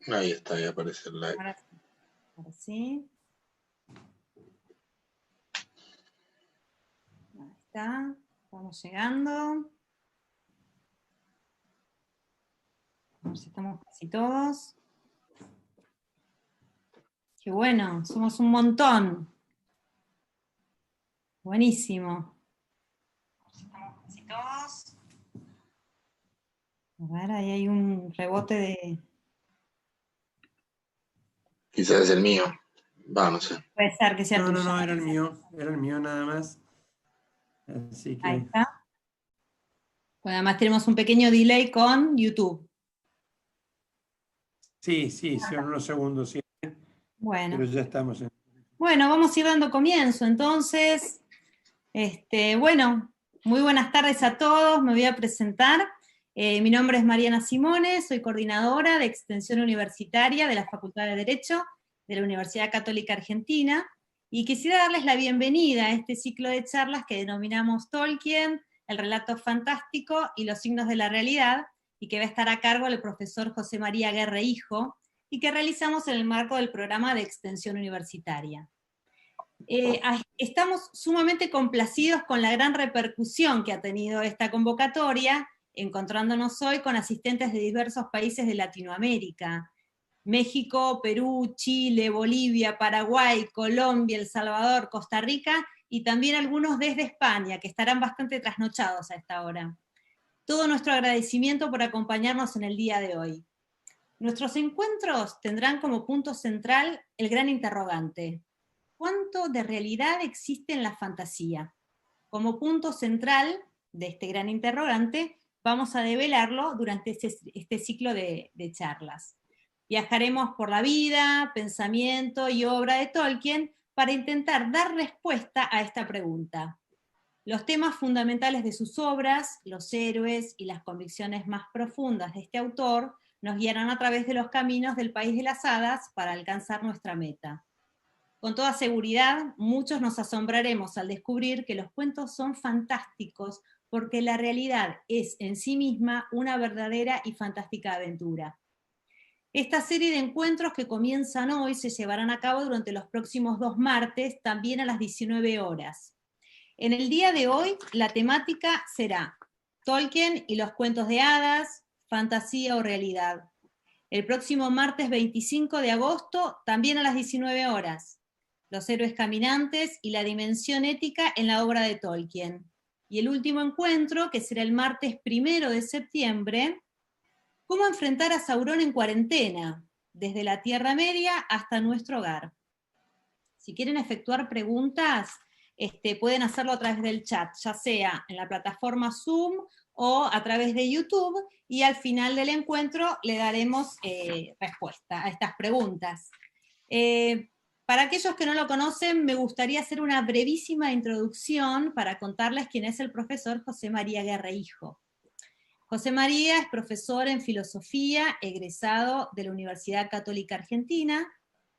Ahí está, ahí aparece el live. Ahora sí. Ahí está. Estamos llegando. A ver si estamos casi todos. Qué bueno, somos un montón. Buenísimo. A ver si estamos casi todos. A ver, ahí hay un rebote de... Quizás es el mío. Va, no sé. Puede ser que sea tuyo. No, era el mío nada más. Así que... Ahí está. Bueno, además tenemos un pequeño delay con YouTube. Sí, son unos segundos, sí. Bueno. Pero ya estamos en... Bueno, vamos a ir dando comienzo, entonces. Bueno, muy buenas tardes a todos, me voy a presentar. Mi nombre es Mariana Simone, soy coordinadora de Extensión Universitaria de la Facultad de Derecho de la Universidad Católica Argentina, y quisiera darles la bienvenida a este ciclo de charlas que denominamos Tolkien, el relato fantástico y los signos de la realidad, y que va a estar a cargo del profesor José María Aguerre Hijo, y que realizamos en el marco del programa de Extensión Universitaria. Estamos sumamente complacidos con la gran repercusión que ha tenido esta convocatoria, encontrándonos hoy con asistentes de diversos países de Latinoamérica: México, Perú, Chile, Bolivia, Paraguay, Colombia, El Salvador, Costa Rica, y también algunos desde España, que estarán bastante trasnochados a esta hora. Todo nuestro agradecimiento por acompañarnos en el día de hoy. Nuestros encuentros tendrán como punto central el gran interrogante: ¿cuánto de realidad existe en la fantasía? Como punto central de este gran interrogante, vamos a develarlo durante este ciclo de charlas. Viajaremos por la vida, pensamiento y obra de Tolkien para intentar dar respuesta a esta pregunta. Los temas fundamentales de sus obras, los héroes y las convicciones más profundas de este autor nos guiarán a través de los caminos del país de las hadas para alcanzar nuestra meta. Con toda seguridad, muchos nos asombraremos al descubrir que los cuentos son fantásticos porque la realidad es en sí misma una verdadera y fantástica aventura. Esta serie de encuentros que comienzan hoy se llevarán a cabo durante los próximos 2 martes, también a las 19 horas. En el día de hoy, la temática será Tolkien y los cuentos de hadas, fantasía o realidad. El próximo martes 25 de agosto, también a las 19 horas. Los héroes caminantes y la dimensión ética en la obra de Tolkien. Y el último encuentro, que será el martes 1 de septiembre, ¿cómo enfrentar a Sauron en cuarentena? Desde la Tierra Media hasta nuestro hogar. Si quieren efectuar preguntas, pueden hacerlo a través del chat, ya sea en la plataforma Zoom o a través de YouTube, y al final del encuentro le daremos respuesta a estas preguntas. Para aquellos que no lo conocen, me gustaría hacer una brevísima introducción para contarles quién es el profesor José María Aguerre Hijo. José María es profesor en filosofía, egresado de la Universidad Católica Argentina,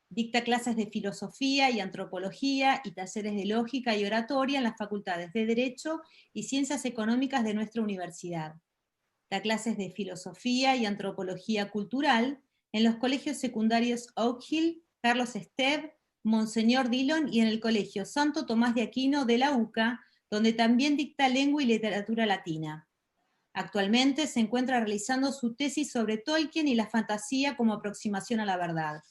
dicta clases de filosofía y antropología y talleres de lógica y oratoria en las facultades de Derecho y Ciencias Económicas de nuestra universidad. Da clases de filosofía y antropología cultural en los colegios secundarios Oak Hill, Carlos Estev, Monseñor Dillon y en el Colegio Santo Tomás de Aquino de la UCA, donde también dicta lengua y literatura latina. Actualmente se encuentra realizando su tesis sobre Tolkien y la fantasía como aproximación a la verdad.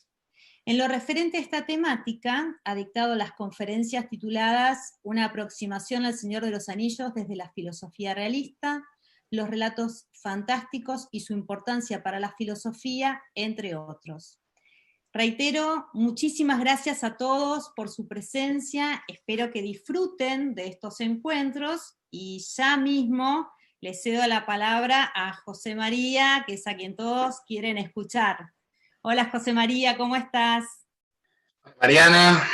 En lo referente a esta temática, ha dictado las conferencias tituladas Una aproximación al Señor de los Anillos desde la filosofía realista, los relatos fantásticos y su importancia para la filosofía, entre otros. Reitero, muchísimas gracias a todos por su presencia, espero que disfruten de estos encuentros, y ya mismo les cedo la palabra a José María, que es a quien todos quieren escuchar. Hola José María, ¿cómo estás? Mariana,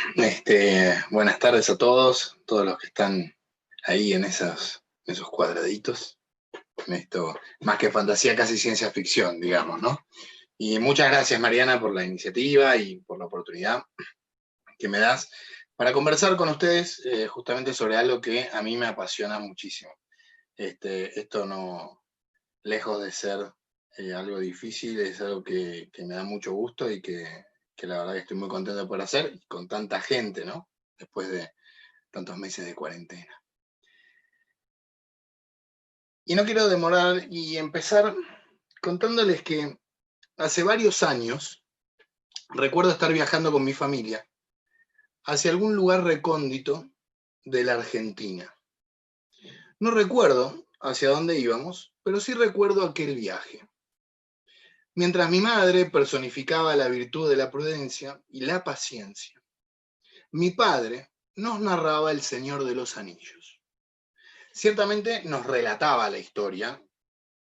buenas tardes a todos los que están ahí en esos cuadraditos. Esto, más que fantasía, casi ciencia ficción, digamos, ¿no? Y muchas gracias, Mariana, por la iniciativa y por la oportunidad que me das para conversar con ustedes justamente sobre algo que a mí me apasiona muchísimo. Esto no, lejos de ser algo difícil, es algo que me da mucho gusto y que la verdad que estoy muy contento por hacer, y con tanta gente, ¿no? Después de tantos meses de cuarentena. Y no quiero demorar y empezar contándoles que hace varios años recuerdo estar viajando con mi familia hacia algún lugar recóndito de la Argentina. No recuerdo hacia dónde íbamos, pero sí recuerdo aquel viaje. Mientras mi madre personificaba la virtud de la prudencia y la paciencia, mi padre nos narraba El Señor de los Anillos. Ciertamente nos relataba la historia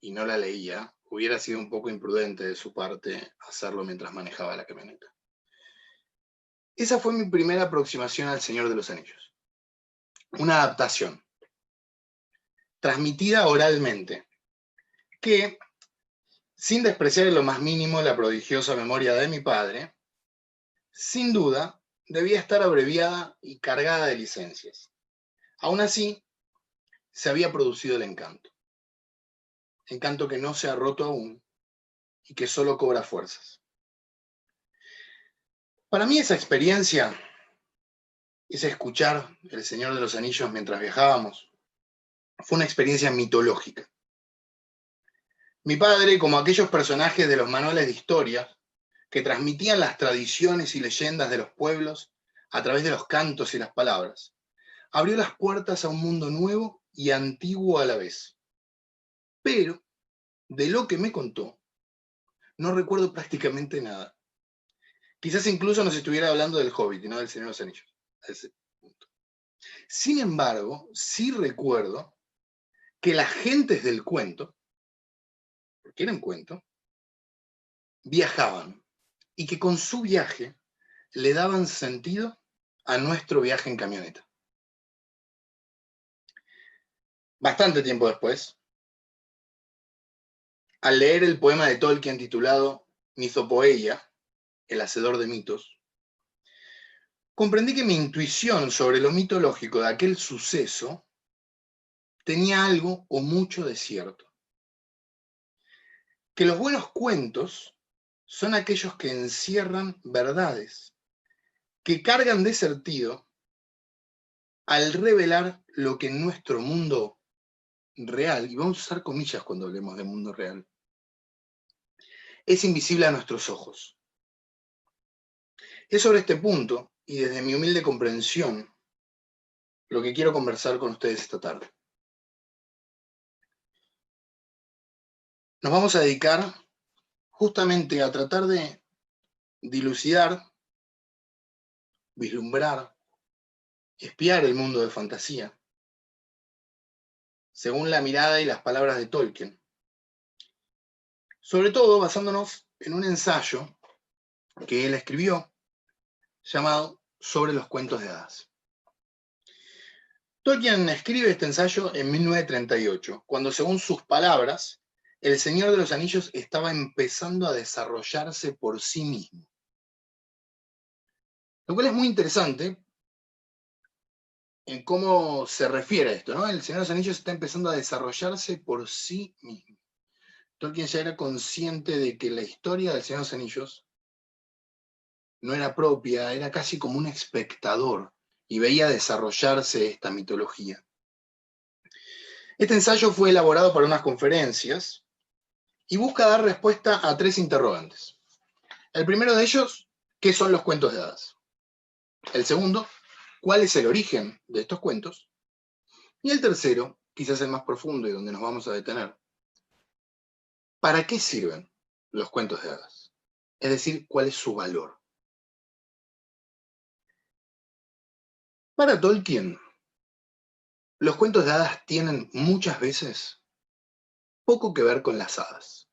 y no la leía. Hubiera sido un poco imprudente de su parte hacerlo mientras manejaba la camioneta. Esa fue mi primera aproximación al Señor de los Anillos. Una adaptación, transmitida oralmente, que, sin despreciar en lo más mínimo la prodigiosa memoria de mi padre, sin duda debía estar abreviada y cargada de licencias. Aún así, se había producido el encanto. Encanto que no se ha roto aún y que solo cobra fuerzas. Para mí esa experiencia, ese escuchar El Señor de los Anillos mientras viajábamos, fue una experiencia mitológica. Mi padre, como aquellos personajes de los manuales de historia, que transmitían las tradiciones y leyendas de los pueblos a través de los cantos y las palabras, abrió las puertas a un mundo nuevo y antiguo a la vez. Pero, de lo que me contó, no recuerdo prácticamente nada. Quizás incluso nos estuviera hablando del Hobbit y no del Señor de los Anillos, a ese punto. Sin embargo, sí recuerdo que las gentes del cuento, porque era un cuento, viajaban y que con su viaje le daban sentido a nuestro viaje en camioneta. Bastante tiempo después, al leer el poema de Tolkien titulado Mythopoeia, el hacedor de mitos, comprendí que mi intuición sobre lo mitológico de aquel suceso tenía algo o mucho de cierto. Que los buenos cuentos son aquellos que encierran verdades, que cargan de sentido al revelar lo que en nuestro mundo real, y vamos a usar comillas cuando hablemos de mundo real, es invisible a nuestros ojos. Es sobre este punto, y desde mi humilde comprensión, lo que quiero conversar con ustedes esta tarde. Nos vamos a dedicar justamente a tratar de dilucidar, vislumbrar, espiar el mundo de fantasía, según la mirada y las palabras de Tolkien. Sobre todo basándonos en un ensayo que él escribió llamado Sobre los cuentos de hadas. Tolkien escribe este ensayo en 1938, cuando según sus palabras, El Señor de los Anillos estaba empezando a desarrollarse por sí mismo. Lo cual es muy interesante en cómo se refiere a esto, ¿no? El Señor de los Anillos está empezando a desarrollarse por sí mismo. Tolkien ya era consciente de que la historia del Señor de los Anillos no era propia, era casi como un espectador y veía desarrollarse esta mitología. Este ensayo fue elaborado para unas conferencias y busca dar respuesta a 3 interrogantes. El primero de ellos, ¿qué son los cuentos de hadas? El segundo, ¿cuál es el origen de estos cuentos? Y el tercero, quizás el más profundo y donde nos vamos a detener, ¿para qué sirven los cuentos de hadas? Es decir, ¿cuál es su valor? Para Tolkien, los cuentos de hadas tienen muchas veces poco que ver con las hadas.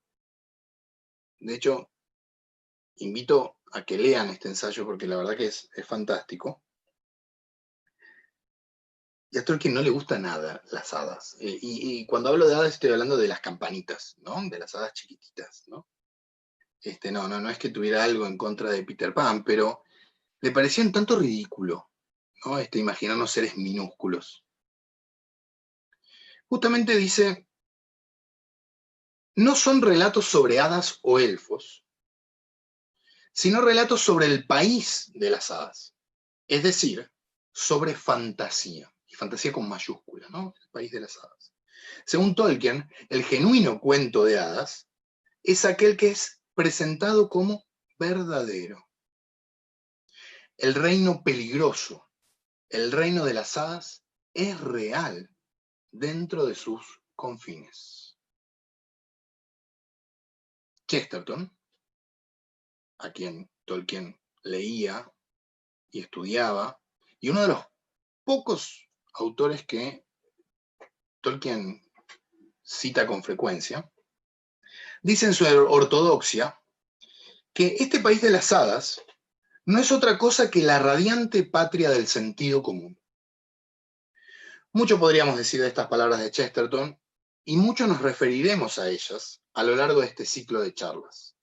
De hecho, invito a que lean este ensayo porque la verdad que es fantástico. Y a Tolkien no le gusta nada las hadas. Y cuando hablo de hadas estoy hablando de las campanitas, ¿no? De las hadas chiquititas, ¿no? No es que tuviera algo en contra de Peter Pan, pero le parecía un tanto ridículo, ¿no? Imaginarnos seres minúsculos. Justamente dice no son relatos sobre hadas o elfos, sino relatos sobre el país de las hadas, es decir, sobre fantasía, y fantasía con mayúscula, ¿no? El país de las hadas. Según Tolkien, el genuino cuento de hadas es aquel que es presentado como verdadero. El reino peligroso, el reino de las hadas, es real dentro de sus confines. Chesterton, a quien Tolkien leía y estudiaba, y uno de los pocos autores que Tolkien cita con frecuencia, dice en su ortodoxia que este país de las hadas no es otra cosa que la radiante patria del sentido común. Mucho podríamos decir de estas palabras de Chesterton, y mucho nos referiremos a ellas a lo largo de este ciclo de charlas.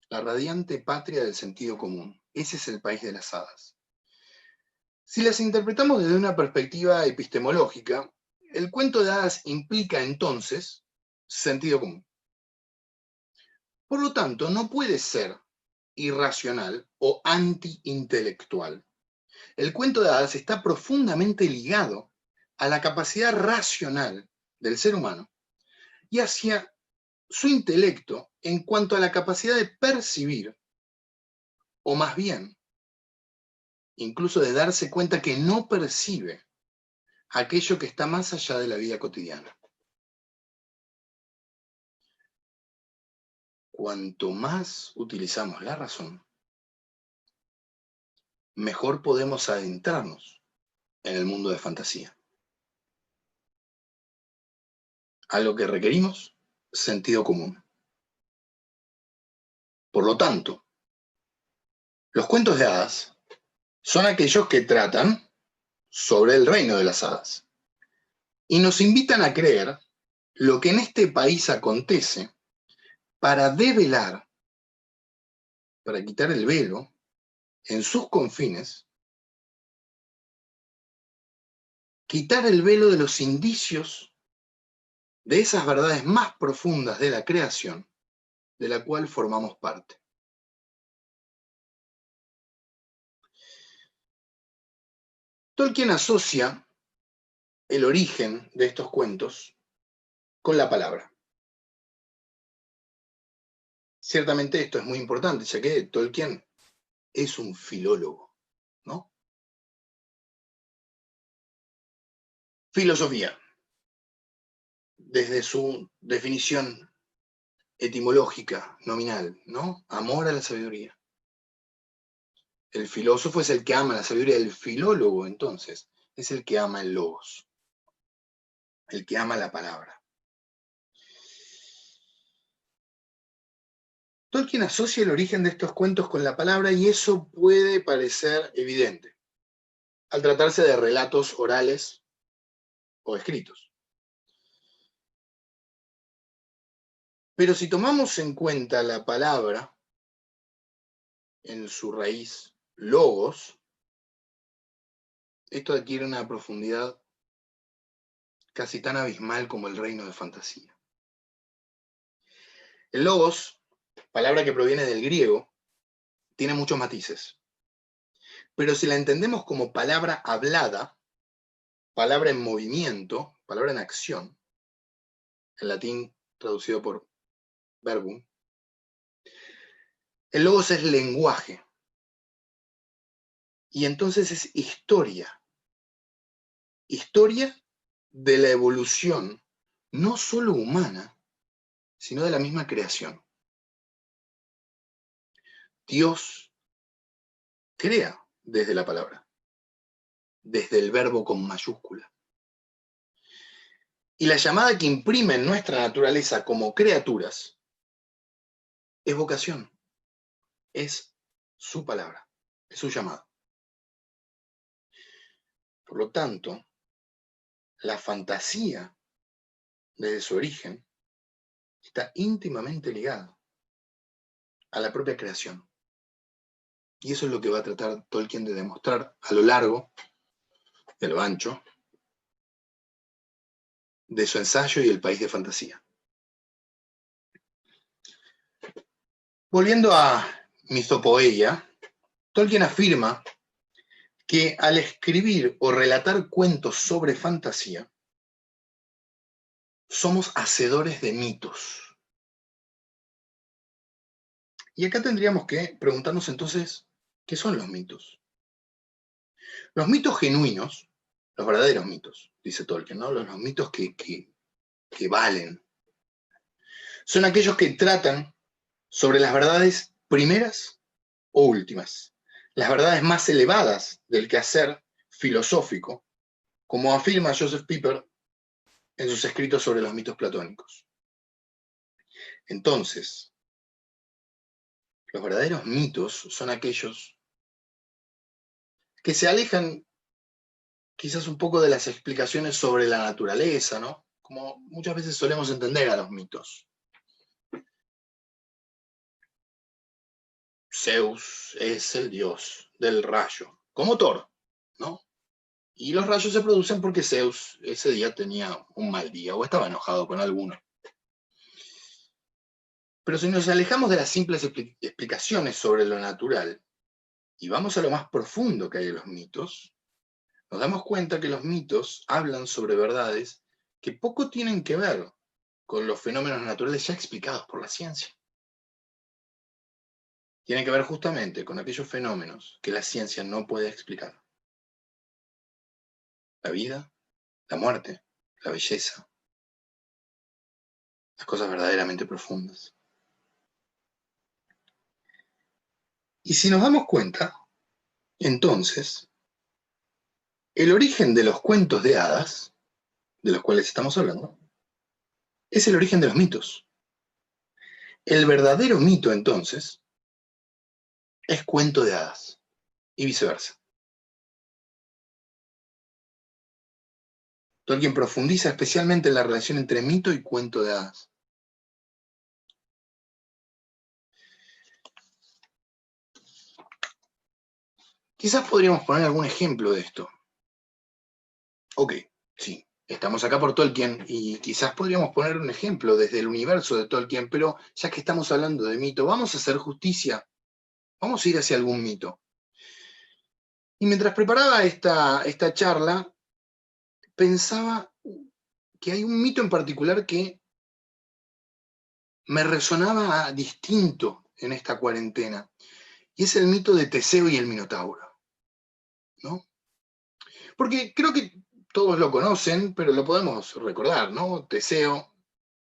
La radiante patria del sentido común. Ese es el país de las hadas. Si las interpretamos desde una perspectiva epistemológica, el cuento de hadas implica entonces sentido común. Por lo tanto, no puede ser irracional o anti-intelectual. El cuento de hadas está profundamente ligado a la capacidad racional del ser humano y hacia su intelecto en cuanto a la capacidad de percibir, o más bien, incluso de darse cuenta que no percibe aquello que está más allá de la vida cotidiana. Cuanto más utilizamos la razón, mejor podemos adentrarnos en el mundo de fantasía. A lo que requerimos, sentido común. Por lo tanto, los cuentos de hadas son aquellos que tratan sobre el reino de las hadas y nos invitan a creer lo que en este país acontece para develar, para quitar el velo en sus confines, quitar el velo de los indicios de esas verdades más profundas de la creación de la cual formamos parte. Tolkien asocia el origen de estos cuentos con la palabra. Ciertamente esto es muy importante, ya que Tolkien es un filólogo, ¿no? Filosofía, desde su definición etimológica, nominal, ¿no? Amor a la sabiduría. El filósofo es el que ama la sabiduría, el filólogo, entonces, es el que ama el logos, el que ama la palabra. Tolkien asocia el origen de estos cuentos con la palabra y eso puede parecer evidente al tratarse de relatos orales o escritos. Pero si tomamos en cuenta la palabra en su raíz logos, esto adquiere una profundidad casi tan abismal como el reino de fantasía. El logos, palabra que proviene del griego, tiene muchos matices. Pero si la entendemos como palabra hablada, palabra en movimiento, palabra en acción, en latín traducido por verbum, el logos es lenguaje. Y entonces es historia. Historia de la evolución, no solo humana, sino de la misma creación. Dios crea desde la palabra, desde el verbo con mayúscula. Y la llamada que imprime en nuestra naturaleza como criaturas es vocación, es su palabra, es su llamado. Por lo tanto, la fantasía, desde su origen, está íntimamente ligada a la propia creación. Y eso es lo que va a tratar Tolkien de demostrar a lo largo, de lo ancho, de su ensayo y el país de fantasía. Volviendo a Mythopoeia, Tolkien afirma que al escribir o relatar cuentos sobre fantasía, somos hacedores de mitos. Y acá tendríamos que preguntarnos entonces, ¿qué son los mitos? Los mitos genuinos, los verdaderos mitos, dice Tolkien, ¿no? Los mitos que valen, son aquellos que tratan sobre las verdades primeras o últimas, las verdades más elevadas del quehacer filosófico, como afirma Joseph Pieper en sus escritos sobre los mitos platónicos. Entonces, los verdaderos mitos son aquellos que se alejan quizás un poco de las explicaciones sobre la naturaleza, ¿no? Como muchas veces solemos entender a los mitos. Zeus es el dios del rayo, como Thor, ¿no? Y los rayos se producen porque Zeus ese día tenía un mal día o estaba enojado con alguno. Pero si nos alejamos de las simples explicaciones sobre lo natural y vamos a lo más profundo que hay en los mitos, nos damos cuenta que los mitos hablan sobre verdades que poco tienen que ver con los fenómenos naturales ya explicados por la ciencia. Tienen que ver justamente con aquellos fenómenos que la ciencia no puede explicar. La vida, la muerte, la belleza, las cosas verdaderamente profundas. Y si nos damos cuenta, entonces, el origen de los cuentos de hadas, de los cuales estamos hablando, es el origen de los mitos. El verdadero mito, entonces, es cuento de hadas, y viceversa. Tolkien profundiza especialmente en la relación entre mito y cuento de hadas. Quizás podríamos poner algún ejemplo de esto. Ok, sí, estamos acá por Tolkien y quizás podríamos poner un ejemplo desde el universo de Tolkien, pero ya que estamos hablando de mito, vamos a hacer justicia. Vamos a ir hacia algún mito. Y mientras preparaba esta charla, pensaba que hay un mito en particular que me resonaba distinto en esta cuarentena, y es el mito de Teseo y el Minotauro, ¿no? Porque creo que todos lo conocen, pero lo podemos recordar, ¿no? Teseo,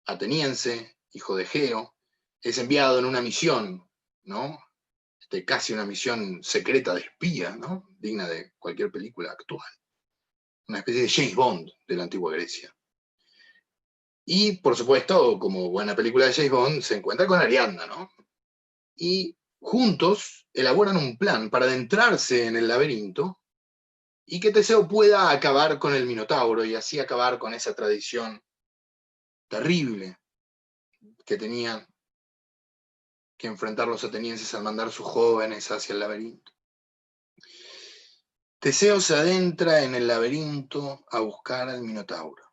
ateniense, hijo de Egeo, es enviado en una misión, ¿no? Casi una misión secreta de espía, ¿no? Digna de cualquier película actual. Una especie de James Bond de la antigua Grecia. Y, por supuesto, como buena película de James Bond, se encuentra con Ariadna, ¿no? Y juntos elaboran un plan para adentrarse en el laberinto y que Teseo pueda acabar con el Minotauro y así acabar con esa tradición terrible que tenían que enfrentar los atenienses al mandar sus jóvenes hacia el laberinto. Teseo se adentra en el laberinto a buscar al Minotauro.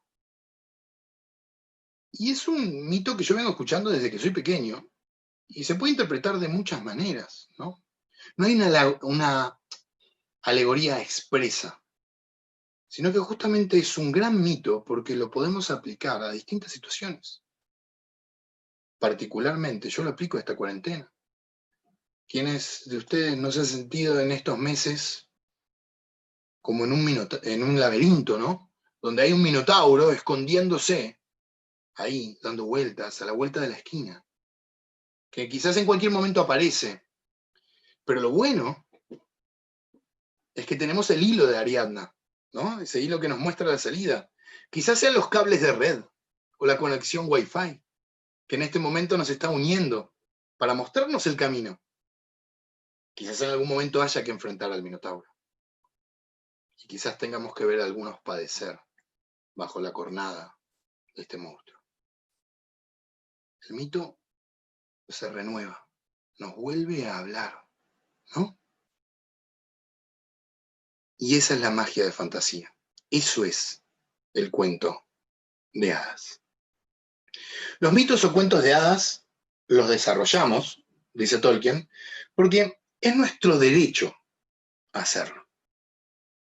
Y es un mito que yo vengo escuchando desde que soy pequeño, y se puede interpretar de muchas maneras, ¿no? No hay una alegoría expresa, sino que justamente es un gran mito porque lo podemos aplicar a distintas situaciones. Particularmente, yo lo aplico a esta cuarentena. ¿Quiénes de ustedes no se han sentido en estos meses como en un laberinto, ¿no? Donde hay un minotauro escondiéndose ahí, dando vueltas, a la vuelta de la esquina, que quizás en cualquier momento aparece. Pero lo bueno es que tenemos el hilo de Ariadna, ¿no? Ese hilo que nos muestra la salida. Quizás sean los cables de red o la conexión Wi-Fi, que en este momento nos está uniendo para mostrarnos el camino. Quizás en algún momento haya que enfrentar al Minotauro. Y quizás tengamos que ver a algunos padecer bajo la cornada de este monstruo. El mito se renueva, nos vuelve a hablar, ¿no? Y esa es la magia de fantasía. Eso es el cuento de hadas. Los mitos o cuentos de hadas los desarrollamos dice Tolkien, porque es nuestro derecho hacerlo.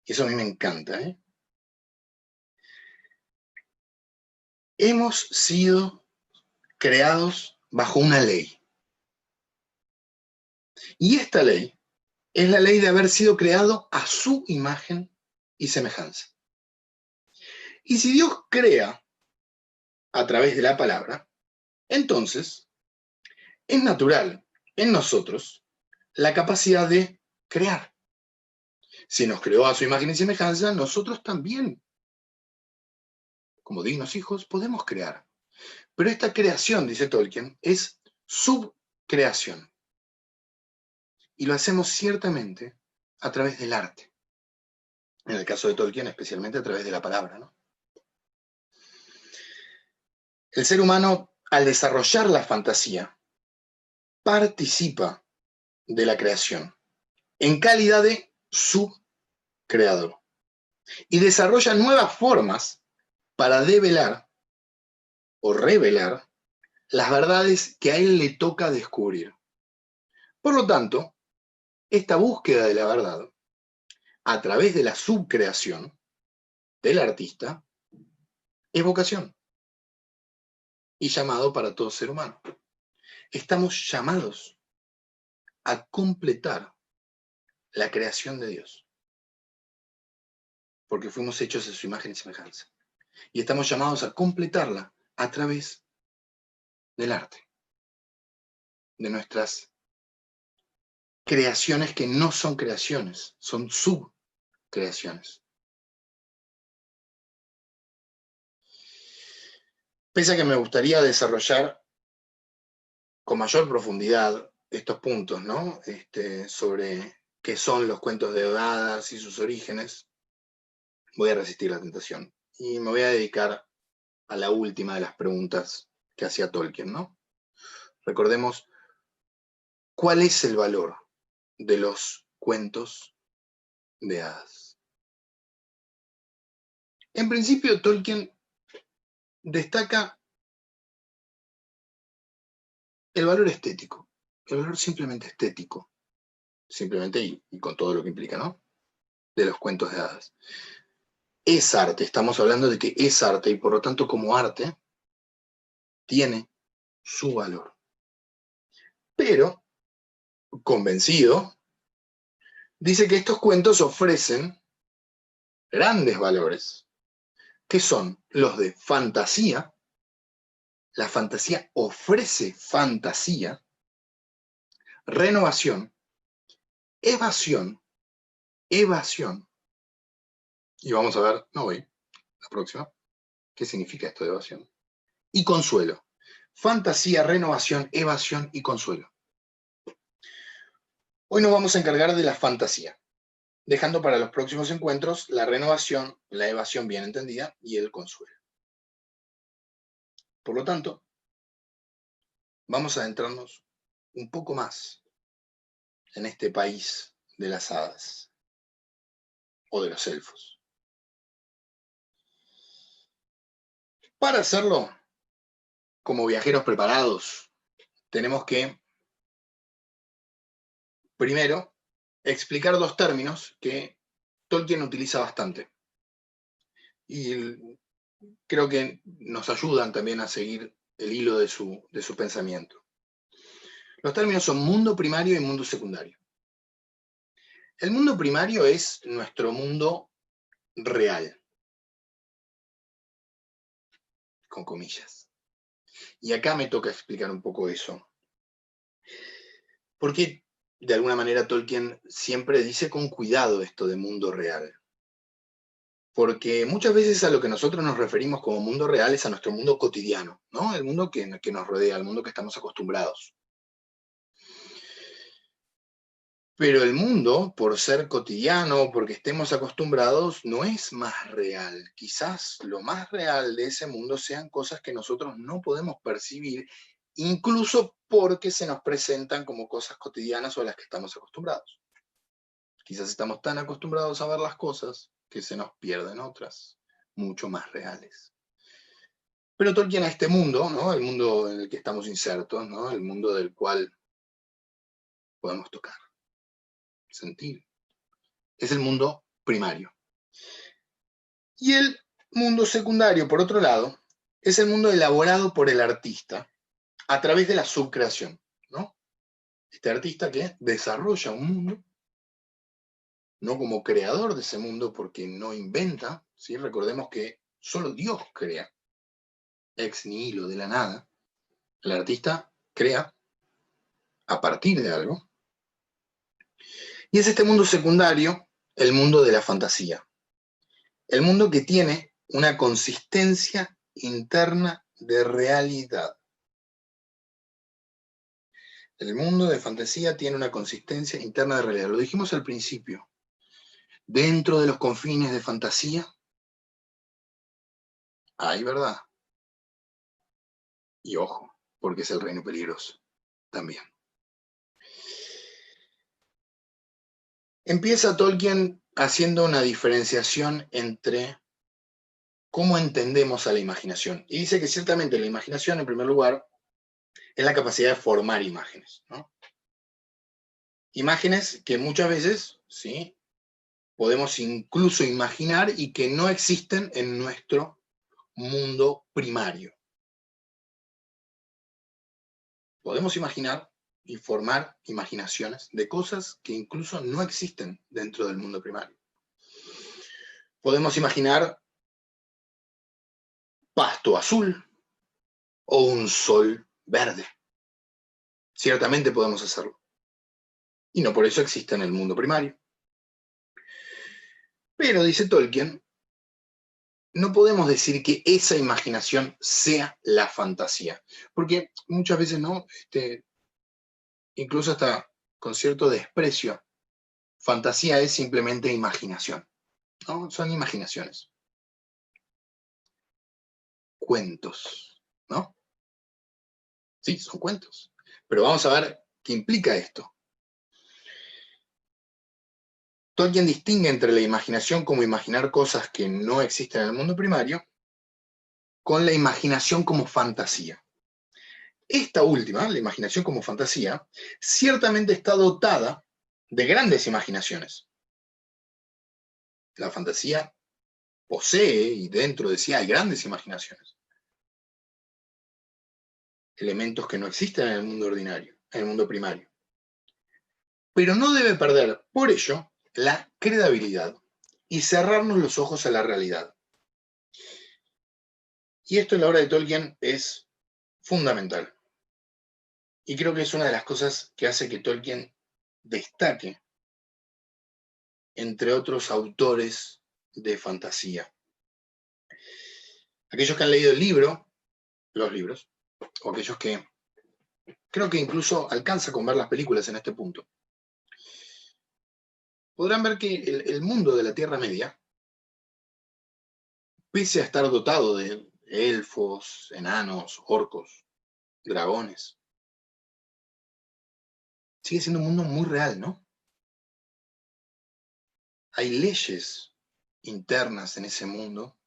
Y eso a mí me encanta, ¿eh? Hemos sido creados bajo una ley. Y esta ley es la ley de haber sido creado a su imagen y semejanza. Y si Dios crea a través de la palabra, entonces es natural en nosotros la capacidad de crear. Si nos creó a su imagen y semejanza, nosotros también, como dignos hijos, podemos crear. Pero esta creación, dice Tolkien, es subcreación. Y lo hacemos ciertamente a través del arte. En el caso de Tolkien, especialmente a través de la palabra, ¿no? El ser humano, al desarrollar la fantasía, participa de la creación en calidad de subcreador y desarrolla nuevas formas para develar o revelar las verdades que a él le toca descubrir. Por lo tanto, esta búsqueda de la verdad, a través de la subcreación del artista, es vocación y llamado para todo ser humano. Estamos llamados a completar la creación de Dios, porque fuimos hechos a su imagen y semejanza. Y estamos llamados a completarla a través del arte, de nuestras creaciones que no son creaciones, son subcreaciones. Pese a que me gustaría desarrollar con mayor profundidad estos puntos, ¿no? Sobre qué son los cuentos de hadas y sus orígenes, voy a resistir la tentación. Y me voy a dedicar a la última de las preguntas que hacía Tolkien, ¿no? Recordemos, ¿cuál es el valor de los cuentos de hadas? En principio, Tolkien destaca el valor estético, el valor simplemente estético, simplemente y con todo lo que implica, ¿no? De los cuentos de hadas. Es arte, estamos hablando de que es arte y por lo tanto como arte tiene su valor. Pero, convencido, dice que estos cuentos ofrecen grandes valores, que son los de fantasía. La fantasía ofrece fantasía, renovación, evasión, y vamos a ver, no hoy, la próxima, qué significa esto de evasión, y consuelo. Fantasía, renovación, evasión y consuelo. Hoy nos vamos a encargar de la fantasía, dejando para los próximos encuentros la renovación, la evasión bien entendida y el consuelo. Por lo tanto, vamos a adentrarnos un poco más en este país de las hadas o de los elfos. Para hacerlo, como viajeros preparados, tenemos que, primero, explicar dos términos que Tolkien utiliza bastante. Y creo que nos ayudan también a seguir el hilo de su pensamiento. Los términos son mundo primario y mundo secundario. El mundo primario es nuestro mundo real, con comillas. Y acá me toca explicar un poco eso. Porque, de alguna manera, Tolkien siempre dice con cuidado esto de mundo real. Porque muchas veces a lo que nosotros nos referimos como mundo real es a nuestro mundo cotidiano, ¿no? El mundo que nos rodea, el mundo que estamos acostumbrados. Pero el mundo, por ser cotidiano, porque estemos acostumbrados, no es más real. Quizás lo más real de ese mundo sean cosas que nosotros no podemos percibir, incluso porque se nos presentan como cosas cotidianas o a las que estamos acostumbrados. Quizás estamos tan acostumbrados a ver las cosas que se nos pierden otras, mucho más reales. Pero Tolkien a este mundo, ¿no? El mundo en el que estamos insertos, ¿no? El mundo del cual podemos tocar, sentir. Es el mundo primario. Y el mundo secundario, por otro lado, es el mundo elaborado por el artista a través de la subcreación, ¿no? Este artista que desarrolla un mundo, no como creador de ese mundo porque no inventa, ¿sí? Recordemos que solo Dios crea, ex nihilo, de la nada. El artista crea a partir de algo. Y es este mundo secundario, el mundo de la fantasía. El mundo que tiene una consistencia interna de realidad. El mundo de fantasía tiene una consistencia interna de realidad. Lo dijimos al principio. Dentro de los confines de fantasía hay verdad. Y ojo, porque es el reino peligroso también. Empieza Tolkien haciendo una diferenciación entre cómo entendemos a la imaginación. Y dice que ciertamente la imaginación, en primer lugar, es la capacidad de formar imágenes, ¿no? Imágenes que muchas veces, ¿sí?, podemos incluso imaginar y que no existen en nuestro mundo primario. Podemos imaginar y formar imaginaciones de cosas que incluso no existen dentro del mundo primario. Podemos imaginar pasto azul o un sol verde. Ciertamente podemos hacerlo. Y no por eso existe en el mundo primario. Pero, dice Tolkien, no podemos decir que esa imaginación sea la fantasía. Porque muchas veces, ¿no? Incluso hasta con cierto desprecio, fantasía es simplemente imaginación, ¿no? Son imaginaciones. Cuentos, ¿no? Sí, son cuentos. Pero vamos a ver qué implica esto. Tolkien distingue entre la imaginación como imaginar cosas que no existen en el mundo primario con la imaginación como fantasía. Esta última, la imaginación como fantasía, ciertamente está dotada de grandes imaginaciones. La fantasía posee, y dentro de sí hay grandes imaginaciones. Elementos que no existen en el mundo ordinario, en el mundo primario. Pero no debe perder, por ello, la credibilidad y cerrarnos los ojos a la realidad. Y esto en la obra de Tolkien es fundamental. Y creo que es una de las cosas que hace que Tolkien destaque entre otros autores de fantasía. Aquellos que han leído el libro, los libros, o aquellos que creo que incluso alcanza con ver las películas en este punto, podrán ver que el mundo de la Tierra Media, pese a estar dotado de elfos, enanos, orcos, dragones, sigue siendo un mundo muy real, ¿no? Hay leyes internas en ese mundo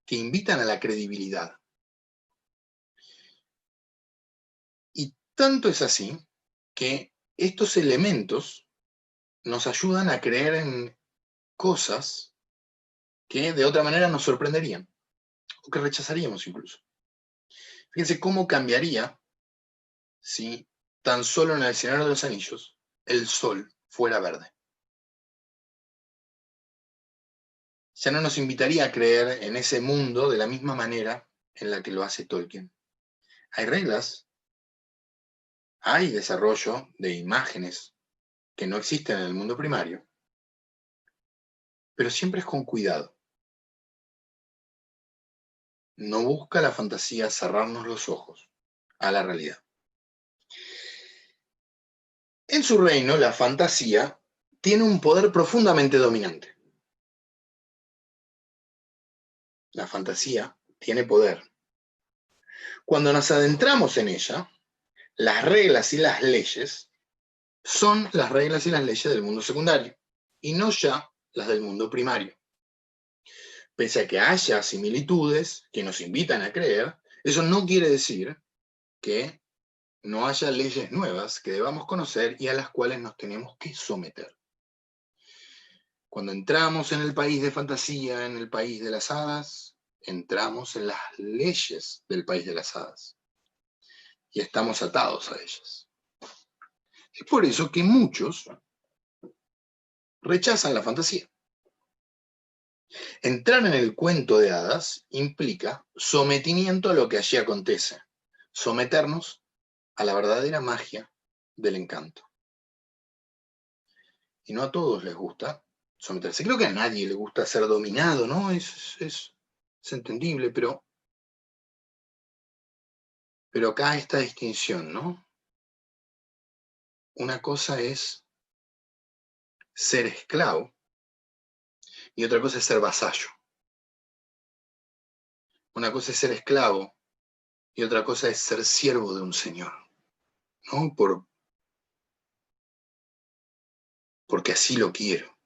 que invitan a la credibilidad. Y tanto es así que estos elementos nos ayudan a creer en cosas que de otra manera nos sorprenderían, o que rechazaríamos incluso. Fíjense cómo cambiaría si tan solo en el Señor de los Anillos el sol fuera verde. Ya no nos invitaría a creer en ese mundo de la misma manera en la que lo hace Tolkien. Hay reglas, hay desarrollo de imágenes que no existen en el mundo primario, pero siempre es con cuidado. No busca la fantasía cerrarnos los ojos a la realidad. En su reino, la fantasía tiene un poder profundamente dominante. La fantasía tiene poder. Cuando nos adentramos en ella, las reglas y las leyes son las reglas y las leyes del mundo secundario, y no ya las del mundo primario. Pese a que haya similitudes que nos invitan a creer, eso no quiere decir que no haya leyes nuevas que debamos conocer y a las cuales nos tenemos que someter. Cuando entramos en el país de fantasía, en el país de las hadas, entramos en las leyes del país de las hadas y estamos atados a ellas. Es por eso que muchos rechazan la fantasía. Entrar en el cuento de hadas implica sometimiento a lo que allí acontece, someternos a la verdadera magia del encanto. Y no a todos les gusta someterse. Creo que a nadie le gusta ser dominado, ¿no? Es entendible, pero acá esta distinción, ¿no? Una cosa es ser esclavo y otra cosa es ser vasallo. Una cosa es ser esclavo y otra cosa es ser siervo de un señor, ¿no? Porque así lo quiero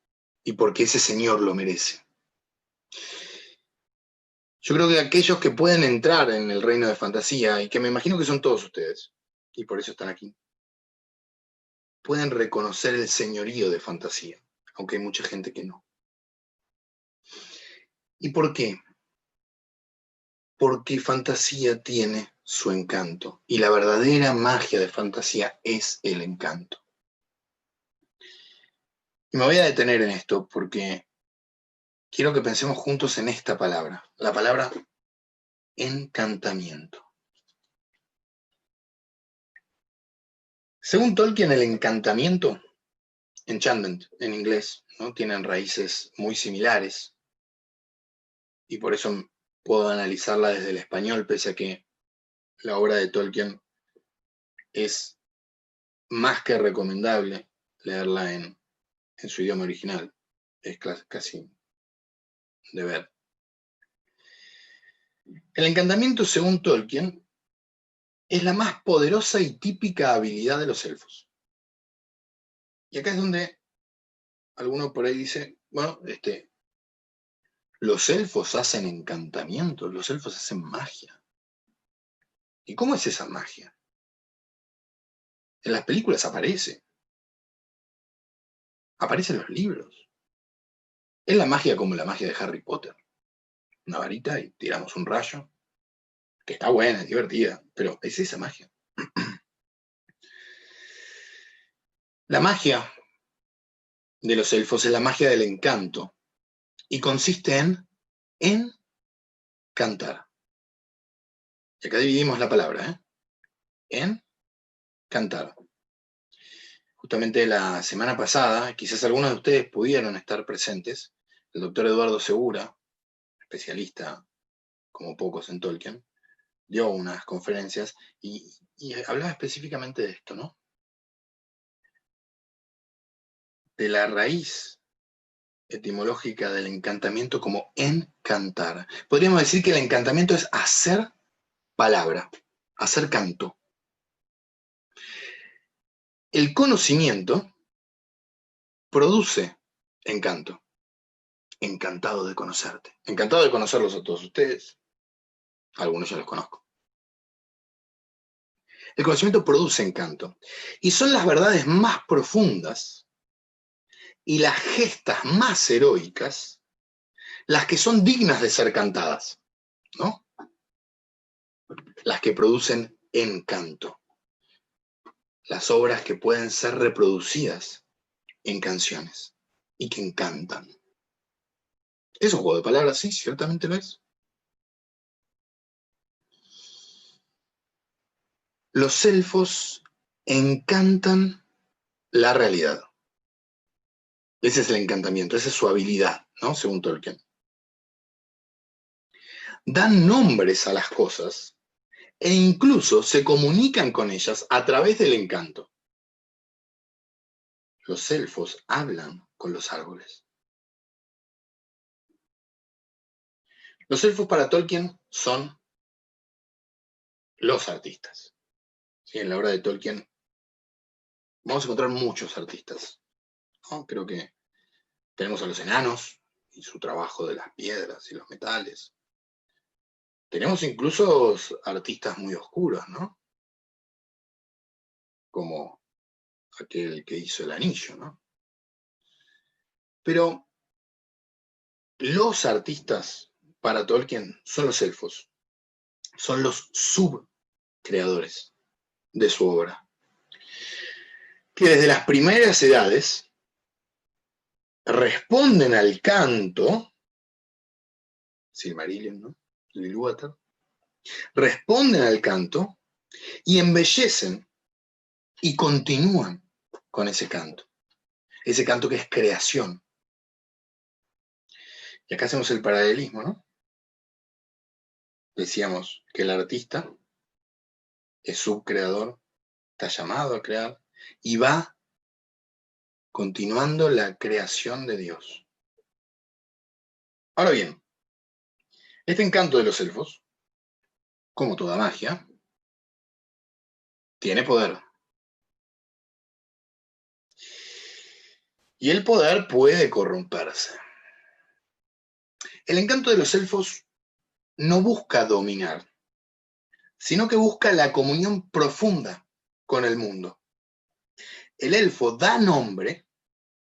y porque ese señor lo merece. Yo creo que aquellos que pueden entrar en el reino de fantasía, y que me imagino que son todos ustedes, y por eso están aquí, pueden reconocer el señorío de fantasía, aunque hay mucha gente que no. ¿Y por qué? Porque fantasía tiene su encanto, y la verdadera magia de fantasía es el encanto. Y me voy a detener en esto porque quiero que pensemos juntos en esta palabra, la palabra encantamiento. Según Tolkien, el encantamiento, enchantment en inglés, ¿no? Tienen raíces muy similares y por eso puedo analizarla desde el español, pese a que la obra de Tolkien es más que recomendable leerla en su idioma original. Es casi de ver. El encantamiento, según Tolkien, es la más poderosa y típica habilidad de los elfos. Y acá es donde alguno por ahí dice, bueno, los elfos hacen encantamientos, los elfos hacen magia. ¿Y cómo es esa magia? En las películas aparece en los libros. Es la magia como la magia de Harry Potter. Una varita y tiramos un rayo, que está buena, es divertida, pero es esa magia. La magia de los elfos es la magia del encanto y consiste en cantar. Y acá dividimos la palabra, en cantar. Justamente la semana pasada, quizás algunos de ustedes pudieron estar presentes, el doctor Eduardo Segura, especialista como pocos en Tolkien, dio unas conferencias y hablaba específicamente de esto, ¿no? De la raíz etimológica del encantamiento como encantar. Podríamos decir que el encantamiento es hacer palabra, hacer canto. El conocimiento produce encanto. Encantado de conocerte. Encantado de conocerlos a todos ustedes. Algunos ya los conozco. El conocimiento produce encanto. Y son las verdades más profundas y las gestas más heroicas las que son dignas de ser cantadas, ¿no? Las que producen encanto. Las obras que pueden ser reproducidas en canciones y que encantan. ¿Es un juego de palabras? Sí, ciertamente lo es. Los elfos encantan la realidad. Ese es el encantamiento, esa es su habilidad, ¿no? Según Tolkien. Dan nombres a las cosas e incluso se comunican con ellas a través del encanto. Los elfos hablan con los árboles. Los elfos para Tolkien son los artistas. ¿Sí? En la obra de Tolkien vamos a encontrar muchos artistas, ¿no? Creo que tenemos a los enanos y su trabajo de las piedras y los metales. Tenemos incluso artistas muy oscuros, ¿no? como aquel que hizo el anillo, ¿no? Pero los artistas para Tolkien son los elfos, son los subcreadores de su obra, que desde las primeras edades responden al canto, Silmarillion, ¿no? Lilúvatar, responden al canto y embellecen y continúan con ese canto que es creación. Y acá hacemos el paralelismo, ¿no? Decíamos que el artista es subcreador, está llamado a crear y va continuando la creación de Dios. Ahora bien, este encanto de los elfos, como toda magia, tiene poder. Y el poder puede corromperse. El encanto de los elfos no busca dominar, sino que busca la comunión profunda con el mundo. El elfo da nombre,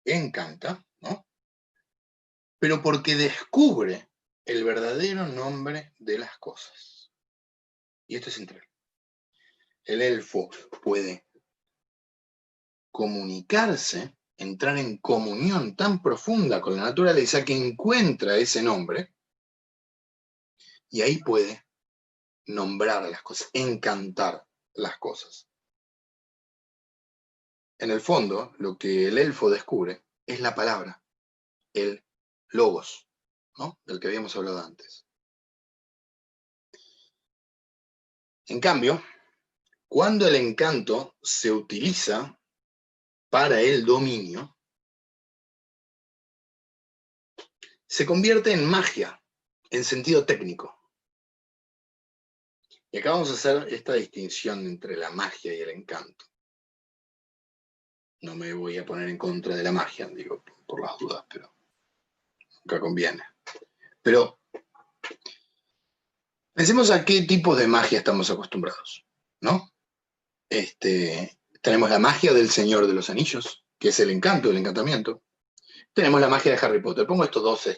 encanta, ¿no? Pero porque descubre el verdadero nombre de las cosas. Y esto es increíble. El elfo puede comunicarse, entrar en comunión tan profunda con la naturaleza que encuentra ese nombre y ahí puede nombrar las cosas, encantar las cosas. En el fondo, lo que el elfo descubre es la palabra, el logos, ¿no? Del que habíamos hablado antes. En cambio, cuando el encanto se utiliza para el dominio, se convierte en magia, en sentido técnico. Y acá vamos a hacer esta distinción entre la magia y el encanto. No me voy a poner en contra de la magia, digo, por las dudas, pero nunca conviene. Pero pensemos a qué tipo de magia estamos acostumbrados, ¿no? Tenemos la magia del Señor de los Anillos, que es el encanto, el encantamiento. Tenemos la magia de Harry Potter. Pongo estos dos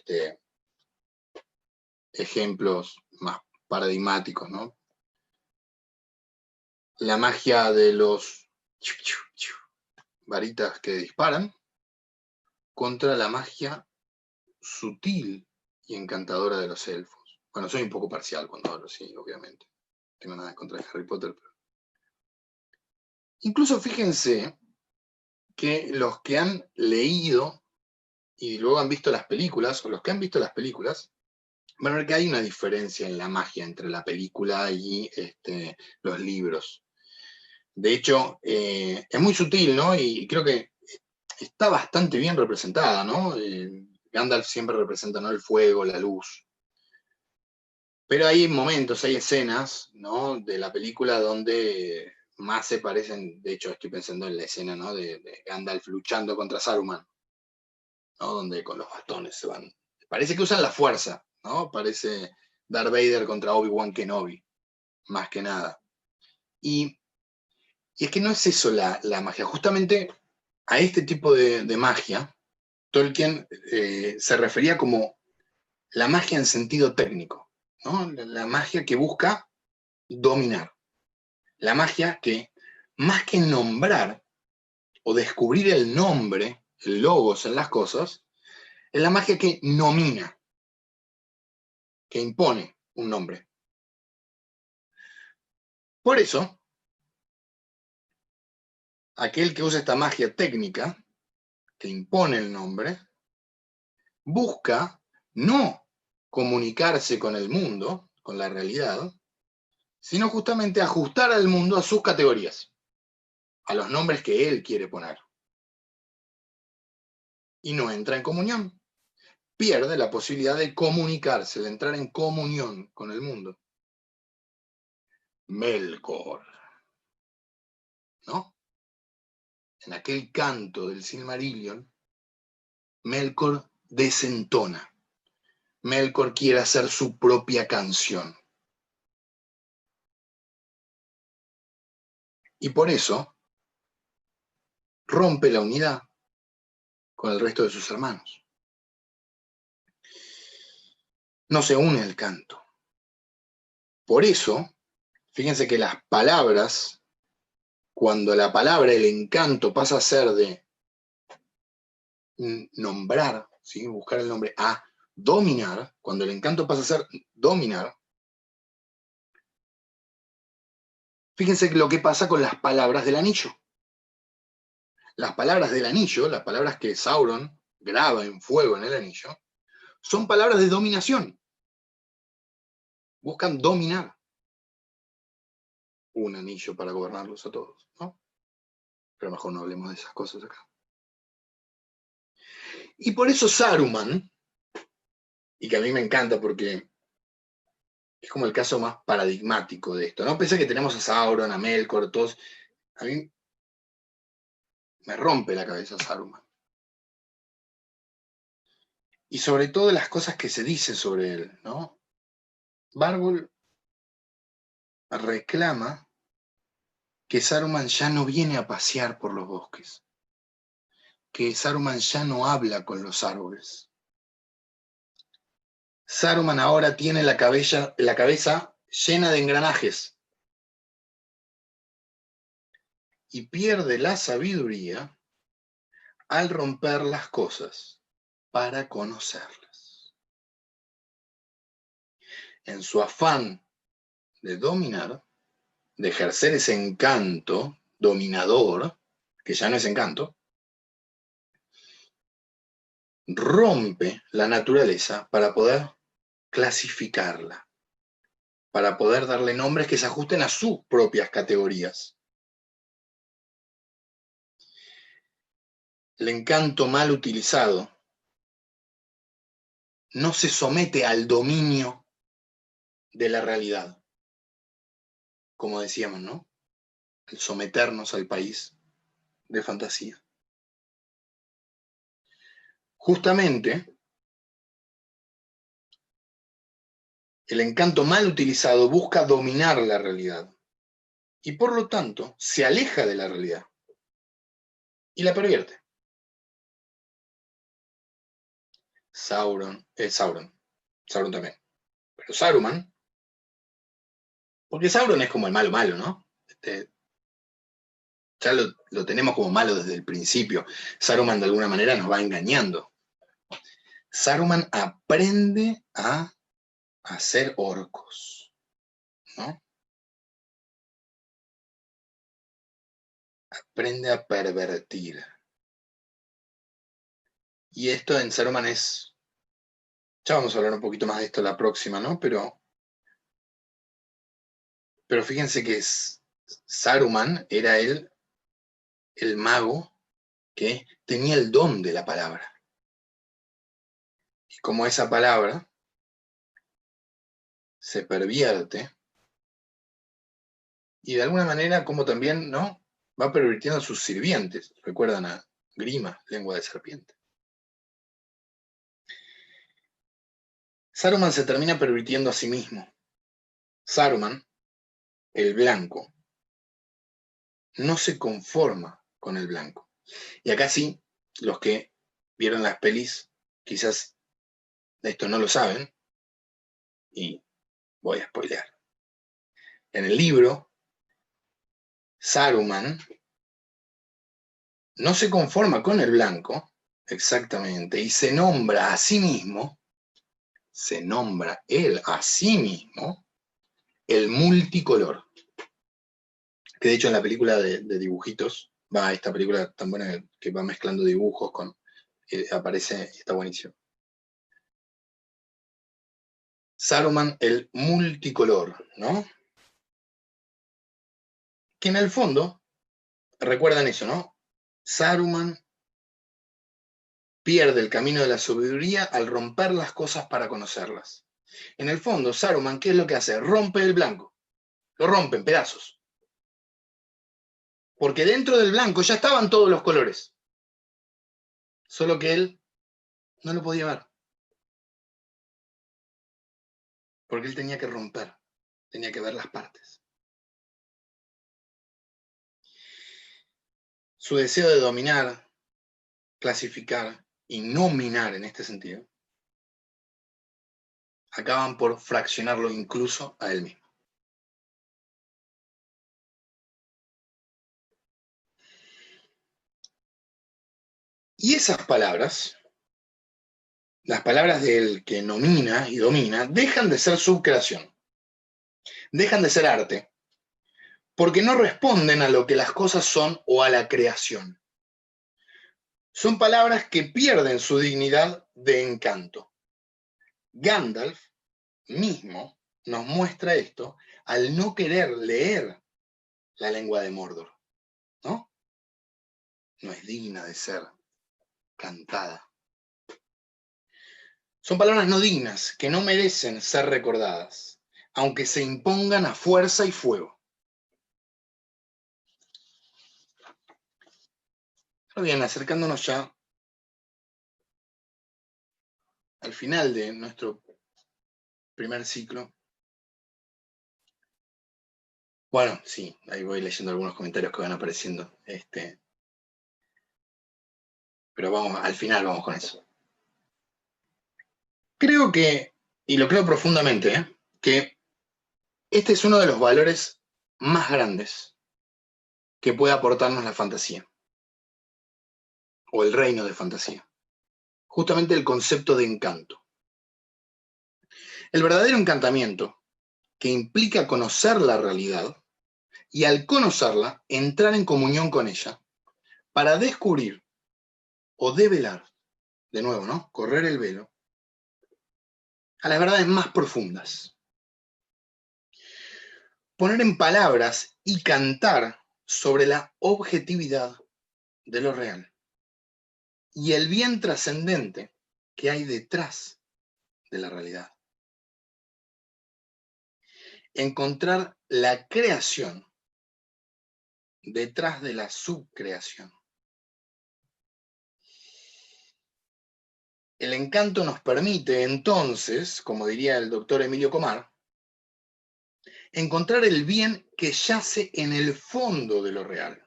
ejemplos más paradigmáticos, ¿no? La magia de los varitas que disparan contra la magia sutil y encantadora de los elfos. Bueno, soy un poco parcial cuando hablo así, obviamente. No tengo nada en contra de Harry Potter, pero... Incluso fíjense que los que han leído y luego han visto las películas, o los que han visto las películas, van a ver que hay una diferencia en la magia entre la película y los libros. De hecho, es muy sutil, ¿no? Y creo que está bastante bien representada, ¿no? Gandalf siempre representa, ¿no?, el fuego, la luz. Pero hay momentos, hay escenas, ¿no?, de la película donde más se parecen. De hecho, estoy pensando en la escena, ¿no?, de Gandalf luchando contra Saruman, ¿no?, donde con los bastones se van. Parece que usan la fuerza, ¿no? Parece Darth Vader contra Obi-Wan Kenobi, más que nada. Y es que no es eso la magia. Justamente a este tipo de magia, Tolkien se refería como la magia en sentido técnico, ¿no? La magia que busca dominar. La magia que, más que nombrar o descubrir el nombre, el logos en las cosas, es la magia que nomina, que impone un nombre. Por eso, aquel que usa esta magia técnica, que impone el nombre, busca no comunicarse con el mundo, con la realidad, sino justamente ajustar al mundo a sus categorías, a los nombres que él quiere poner. Y no entra en comunión. Pierde la posibilidad de comunicarse, de entrar en comunión con el mundo. Melkor, ¿no? En aquel canto del Silmarillion, Melkor desentona. Melkor quiere hacer su propia canción. Y por eso, rompe la unidad con el resto de sus hermanos. No se une el canto. Por eso, fíjense que las palabras, cuando la palabra, el encanto, pasa a ser de nombrar, ¿sí? Buscar el nombre, a dominar, cuando el encanto pasa a ser dominar, fíjense lo que pasa con las palabras del anillo. Las palabras del anillo, las palabras que Sauron graba en fuego en el anillo, son palabras de dominación. Buscan dominar un anillo para gobernarlos a todos, ¿no? Pero mejor no hablemos de esas cosas acá. Y por eso Saruman, y que a mí me encanta porque es como el caso más paradigmático de esto, ¿no? Pese a que tenemos a Sauron, a Melkor, todos, a mí me rompe la cabeza Saruman. Y sobre todo las cosas que se dicen sobre él, ¿no? Bárbol reclama que Saruman ya no viene a pasear por los bosques, que Saruman ya no habla con los árboles. Saruman ahora tiene la cabeza llena de engranajes y pierde la sabiduría al romper las cosas para conocerlas. En su afán de dominar, de ejercer ese encanto dominador, que ya no es encanto, rompe la naturaleza para poder clasificarla, para poder darle nombres que se ajusten a sus propias categorías. El encanto mal utilizado no se somete al dominio de la realidad, como decíamos, ¿no? El someternos al país de fantasía. Justamente, el encanto mal utilizado busca dominar la realidad y por lo tanto se aleja de la realidad y la pervierte. Sauron también, pero Saruman, porque Sauron es como el malo malo, ¿no? Ya lo tenemos como malo desde el principio. Saruman de alguna manera nos va engañando. Saruman aprende a hacer orcos, ¿no? Aprende a pervertir. Y esto en Saruman es... Ya vamos a hablar un poquito más de esto la próxima, ¿no? Pero fíjense que Saruman era el mago que tenía el don de la palabra. Y como esa palabra se pervierte, y de alguna manera como también, ¿no? Va pervirtiendo a sus sirvientes. Recuerdan a Grima, lengua de serpiente. Saruman se termina pervirtiendo a sí mismo. Saruman, el blanco, no se conforma con el blanco. Y acá sí, los que vieron las pelis, quizás esto no lo saben, y voy a spoilear. En el libro, Saruman no se conforma con el blanco, exactamente, y se nombra a sí mismo, se nombra él a sí mismo, el multicolor. Que de hecho en la película de dibujitos, va esta película tan buena que va mezclando dibujos con... aparece, está buenísimo. Saruman, el multicolor, ¿no? Que en el fondo, recuerdan eso, ¿no? Saruman pierde el camino de la sabiduría al romper las cosas para conocerlas. En el fondo, Saruman, ¿qué es lo que hace? Rompe el blanco. Lo rompe en pedazos. Porque dentro del blanco ya estaban todos los colores. Solo que él no lo podía ver. Porque él tenía que romper. Tenía que ver las partes. su deseo de dominar, clasificar y nominar en este sentido, acaban por fraccionarlo incluso a él mismo. Y esas palabras, las palabras del que nomina y domina, dejan de ser subcreación, dejan de ser arte, porque no responden a lo que las cosas son o a la creación. Son palabras que pierden su dignidad de encanto. Gandalf mismo nos muestra esto al no querer leer la lengua de Mordor, ¿no? No es digna de ser cantada. Son palabras no dignas, que no merecen ser recordadas, aunque se impongan a fuerza y fuego. Ahora bien, acercándonos ya al final de nuestro primer ciclo. Bueno, sí, ahí voy leyendo algunos comentarios que van apareciendo. Pero al final vamos con eso. Creo que, y lo creo profundamente, que este es uno de los valores más grandes que puede aportarnos la fantasía, o el reino de fantasía. Justamente el concepto de encanto. El verdadero encantamiento, que implica conocer la realidad, y al conocerla, entrar en comunión con ella, para descubrir o develar, de nuevo, ¿no? Correr el velo, a las verdades más profundas. Poner en palabras y cantar sobre la objetividad de lo real y el bien trascendente que hay detrás de la realidad. Encontrar la creación detrás de la subcreación. El encanto nos permite entonces, como diría el doctor Emilio Comar, encontrar el bien que yace en el fondo de lo real.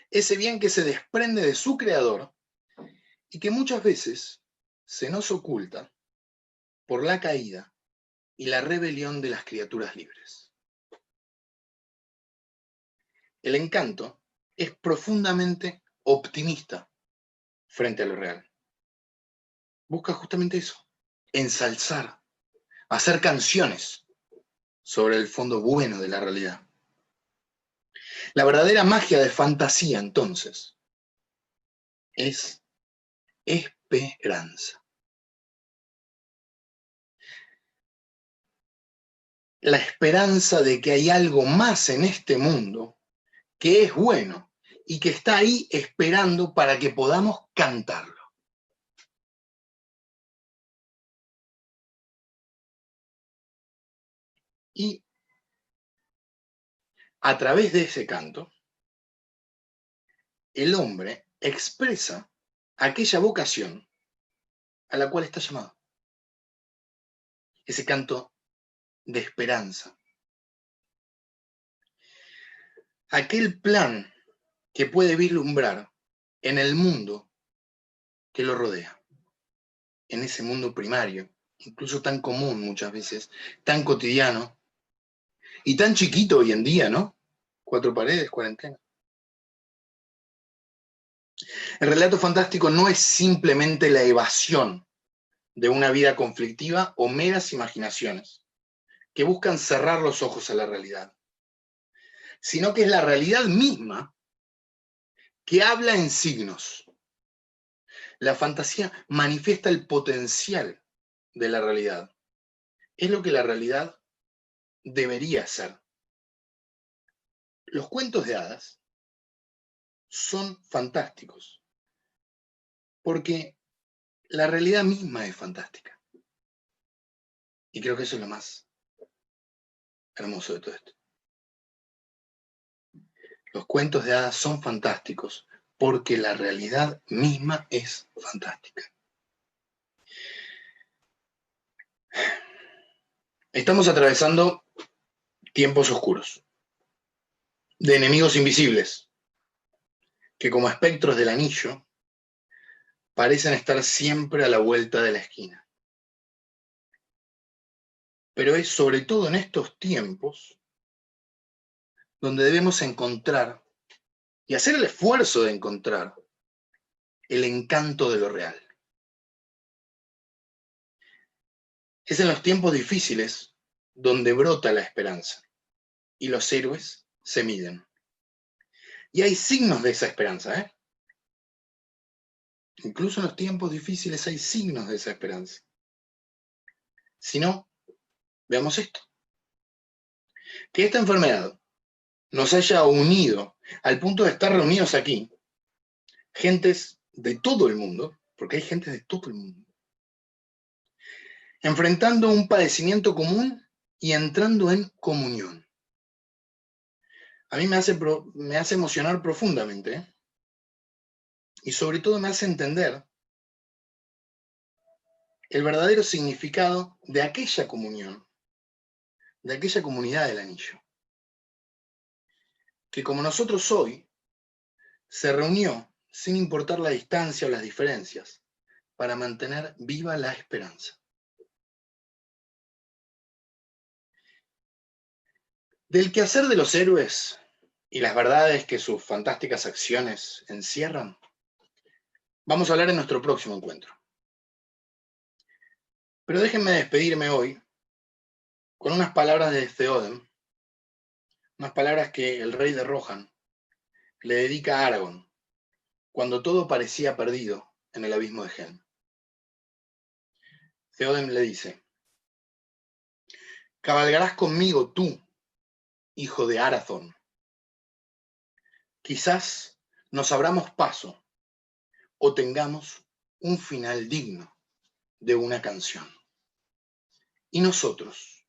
Ese bien que se desprende de su creador y que muchas veces se nos oculta por la caída y la rebelión de las criaturas libres. El encanto es profundamente optimista frente a lo real. Busca justamente eso, ensalzar, hacer canciones sobre el fondo bueno de la realidad. La verdadera magia de fantasía, entonces, es esperanza. La esperanza de que hay algo más en este mundo que es bueno y que está ahí esperando para que podamos cantarlo. Y a través de ese canto, el hombre expresa aquella vocación a la cual está llamado. Ese canto de esperanza. Aquel plan que puede vislumbrar en el mundo que lo rodea. En ese mundo primario, incluso tan común muchas veces, tan cotidiano y tan chiquito hoy en día, ¿no? 4 paredes, cuarentena. El relato fantástico no es simplemente la evasión de una vida conflictiva o meras imaginaciones que buscan cerrar los ojos a la realidad, sino que es la realidad misma que habla en signos. La fantasía manifiesta el potencial de la realidad. Es lo que la realidad debería ser. Los cuentos de hadas son fantásticos porque la realidad misma es fantástica. Y creo que eso es lo más hermoso de todo esto. Los cuentos de hadas son fantásticos porque la realidad misma es fantástica. Estamos atravesando tiempos oscuros, de enemigos invisibles, que como espectros del anillo parecen estar siempre a la vuelta de la esquina. Pero es sobre todo en estos tiempos donde debemos encontrar y hacer el esfuerzo de encontrar el encanto de lo real. Es en los tiempos difíciles donde brota la esperanza y los héroes se miden. Y hay signos de esa esperanza, ¿eh? Incluso en los tiempos difíciles hay signos de esa esperanza. Si no, veamos esto. Que esta enfermedad nos haya unido al punto de estar reunidos aquí, gentes de todo el mundo, porque hay gente de todo el mundo, enfrentando un padecimiento común y entrando en comunión. A mí me hace emocionar profundamente, ¿eh? Y sobre todo me hace entender el verdadero significado de aquella comunión, de aquella comunidad del anillo, que como nosotros hoy, se reunió sin importar la distancia o las diferencias, para mantener viva la esperanza. Del quehacer de los héroes y las verdades que sus fantásticas acciones encierran, vamos a hablar en nuestro próximo encuentro. Pero déjenme despedirme hoy con unas palabras de Theoden, unas palabras que el rey de Rohan le dedica a Aragorn cuando todo parecía perdido en el abismo de Helm. Theoden le dice: cabalgarás conmigo tú, hijo de Arathorn. Quizás nos abramos paso o tengamos un final digno de una canción. Y nosotros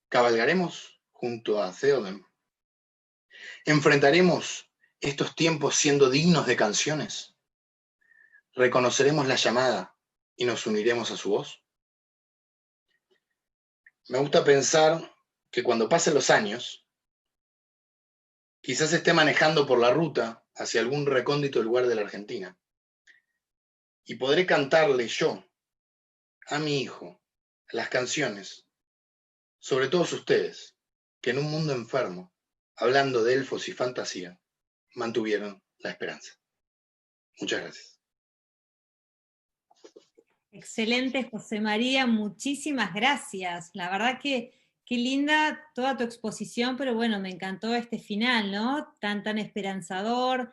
cabalgaremos junto a Theoden. Enfrentaremos estos tiempos siendo dignos de canciones. Reconoceremos la llamada y nos uniremos a su voz. Me gusta pensar que cuando pasen los años, quizás esté manejando por la ruta hacia algún recóndito lugar de la Argentina y podré cantarle yo a mi hijo las canciones sobre todos ustedes que en un mundo enfermo, hablando de elfos y fantasía, mantuvieron la esperanza. Muchas gracias. Excelente, José María, muchísimas gracias. La verdad que qué linda toda tu exposición, pero bueno, me encantó este final, ¿no? Tan esperanzador,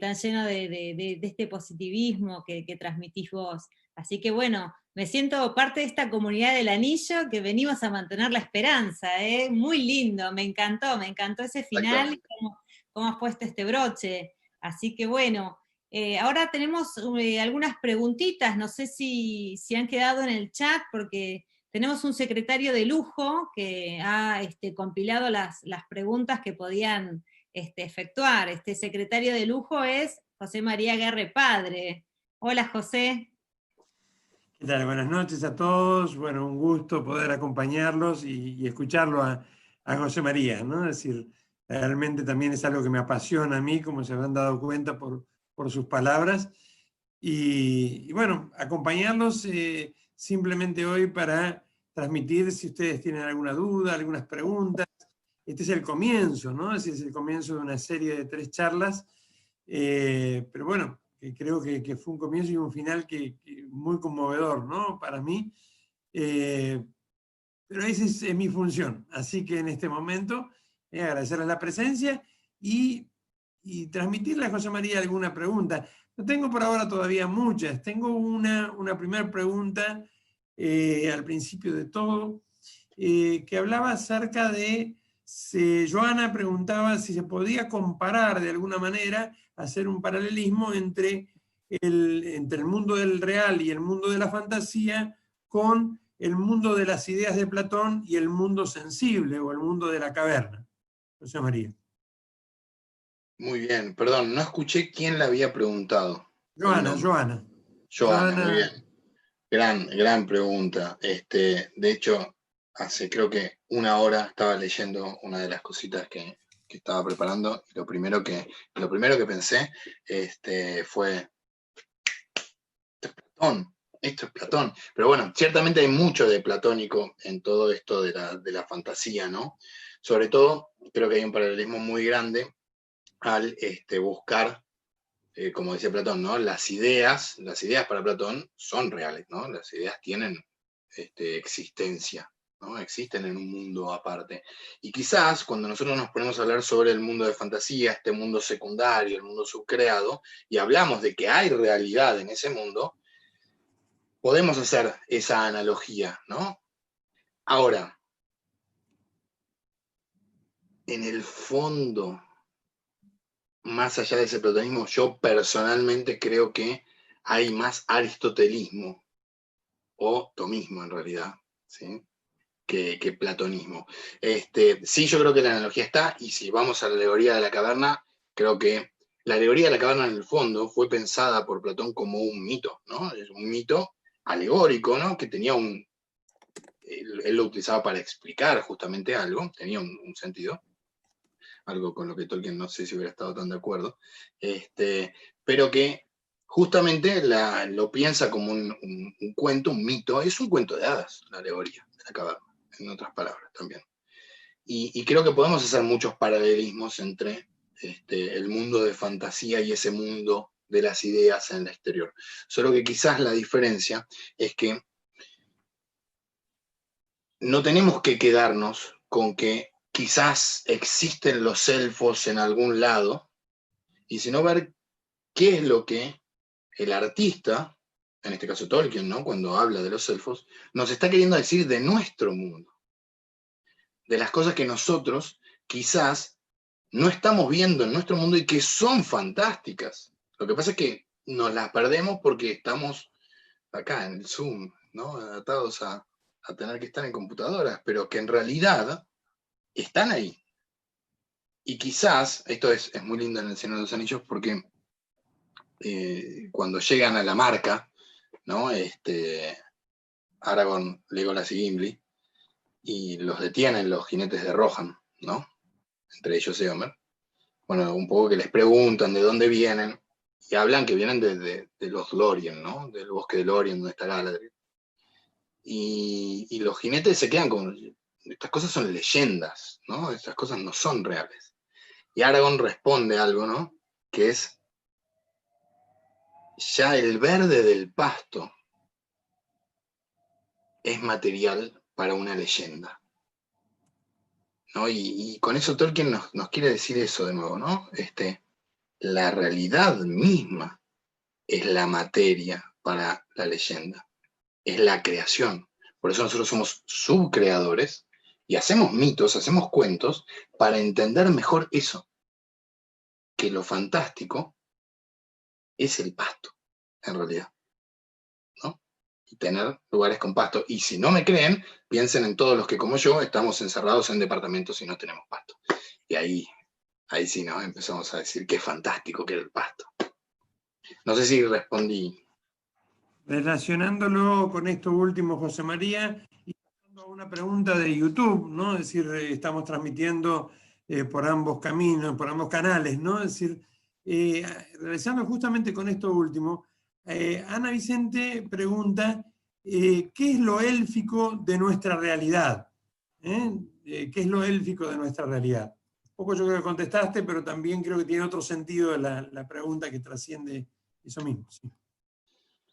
tan lleno de este positivismo que transmitís vos. Así que bueno, me siento parte de esta comunidad del anillo que venimos a mantener la esperanza, ¿eh? Muy lindo, me encantó ese final y cómo has puesto este broche. Así que bueno. Ahora tenemos algunas preguntitas, no sé si han quedado en el chat, porque tenemos un secretario de lujo que ha compilado las preguntas que podían efectuar. Este secretario de lujo es José María Guerre Padre. Hola, José. ¿Qué tal? Buenas noches a todos. Bueno, un gusto poder acompañarlos y escucharlo a José María, ¿no? Es decir, realmente también es algo que me apasiona a mí, como se habrán dado cuenta por sus palabras. Y bueno, acompañarlos simplemente hoy para transmitir si ustedes tienen alguna duda, algunas preguntas. Este es el comienzo, ¿no? Es el comienzo de una serie de 3 charlas, pero bueno, creo que fue un comienzo y un final que muy conmovedor, ¿no? Para mí. Pero esa es mi función. Así que en este momento, agradecerles la presencia y transmitirle a José María alguna pregunta. No tengo por ahora todavía muchas. Tengo una primera pregunta al principio de todo, que hablaba acerca de, Joana preguntaba si se podía comparar de alguna manera, hacer un paralelismo entre el mundo del real y el mundo de la fantasía con el mundo de las ideas de Platón y el mundo sensible o el mundo de la caverna. José María. Muy bien, perdón, no escuché quién la había preguntado. Joana. Joana, muy bien. Gran pregunta. De hecho, hace creo que una hora estaba leyendo una de las cositas que que estaba preparando, y lo primero que pensé fue, esto es Platón. Pero bueno, ciertamente hay mucho de platónico en todo esto de la fantasía, ¿no? Sobre todo, creo que hay un paralelismo muy grande al buscar, como decía Platón, ¿no? Las ideas para Platón son reales, ¿no? Las ideas tienen existencia, ¿no? Existen en un mundo aparte. Y quizás cuando nosotros nos ponemos a hablar sobre el mundo de fantasía, este mundo secundario, el mundo subcreado, y hablamos de que hay realidad en ese mundo, podemos hacer esa analogía, ¿no? Ahora, en el fondo, más allá de ese platonismo, yo personalmente creo que hay más aristotelismo, o tomismo en realidad, ¿sí? que platonismo. Sí, yo creo que la analogía está, y si vamos a la alegoría de la caverna, creo que la alegoría de la caverna en el fondo fue pensada por Platón como un mito, ¿no? Es un mito alegórico, ¿no? Que tenía él lo utilizaba para explicar justamente algo, tenía un sentido, algo con lo que Tolkien no sé si hubiera estado tan de acuerdo, pero que justamente lo piensa como un cuento, un mito, es un cuento de hadas, la alegoría de la caverna, en otras palabras también. Y creo que podemos hacer muchos paralelismos entre el mundo de fantasía y ese mundo de las ideas en el exterior. Solo que quizás la diferencia es que no tenemos que quedarnos con que quizás existen los elfos en algún lado, y sino ver qué es lo que el artista, en este caso Tolkien, ¿no? Cuando habla de los elfos, nos está queriendo decir de nuestro mundo, de las cosas que nosotros quizás no estamos viendo en nuestro mundo y que son fantásticas. Lo que pasa es que nos las perdemos porque estamos acá en el Zoom, ¿no? Atados a tener que estar en computadoras, pero que en realidad están ahí. Y quizás, esto es muy lindo en El Señor de los Anillos, porque cuando llegan a la marca, ¿no? Aragorn, Legolas y Gimli, y los detienen los jinetes de Rohan, ¿no? Entre ellos Éomer. Bueno, un poco que les preguntan de dónde vienen, y hablan que vienen de los Lórien, ¿no? Del bosque de Lórien, donde está Galadriel. Y los jinetes se quedan con, estas cosas son leyendas, ¿no? Estas cosas no son reales. Y Aragorn responde algo, ¿no? Que es, ya el verde del pasto es material para una leyenda, ¿no? Y con eso Tolkien nos quiere decir eso de nuevo, ¿no? La realidad misma es la materia para la leyenda, es la creación. Por eso nosotros somos subcreadores y hacemos mitos, hacemos cuentos para entender mejor eso, que lo fantástico es el pasto, en realidad, ¿no? Y tener lugares con pasto. Y si no me creen, piensen en todos los que, como yo, estamos encerrados en departamentos y no tenemos pasto. Y ahí sí, ¿no? Empezamos a decir qué fantástico que era el pasto. No sé si respondí. Relacionándolo con esto último, José María, y pasando a una pregunta de YouTube, ¿no? Es decir, estamos transmitiendo por ambos caminos, por ambos canales, ¿no? Es decir, realizando justamente con esto último, Ana Vicente pregunta, ¿qué es lo élfico de nuestra realidad? ¿Qué es lo élfico de nuestra realidad? Un poco yo creo que contestaste, pero también creo que tiene otro sentido la pregunta que trasciende eso mismo. ¿Sí?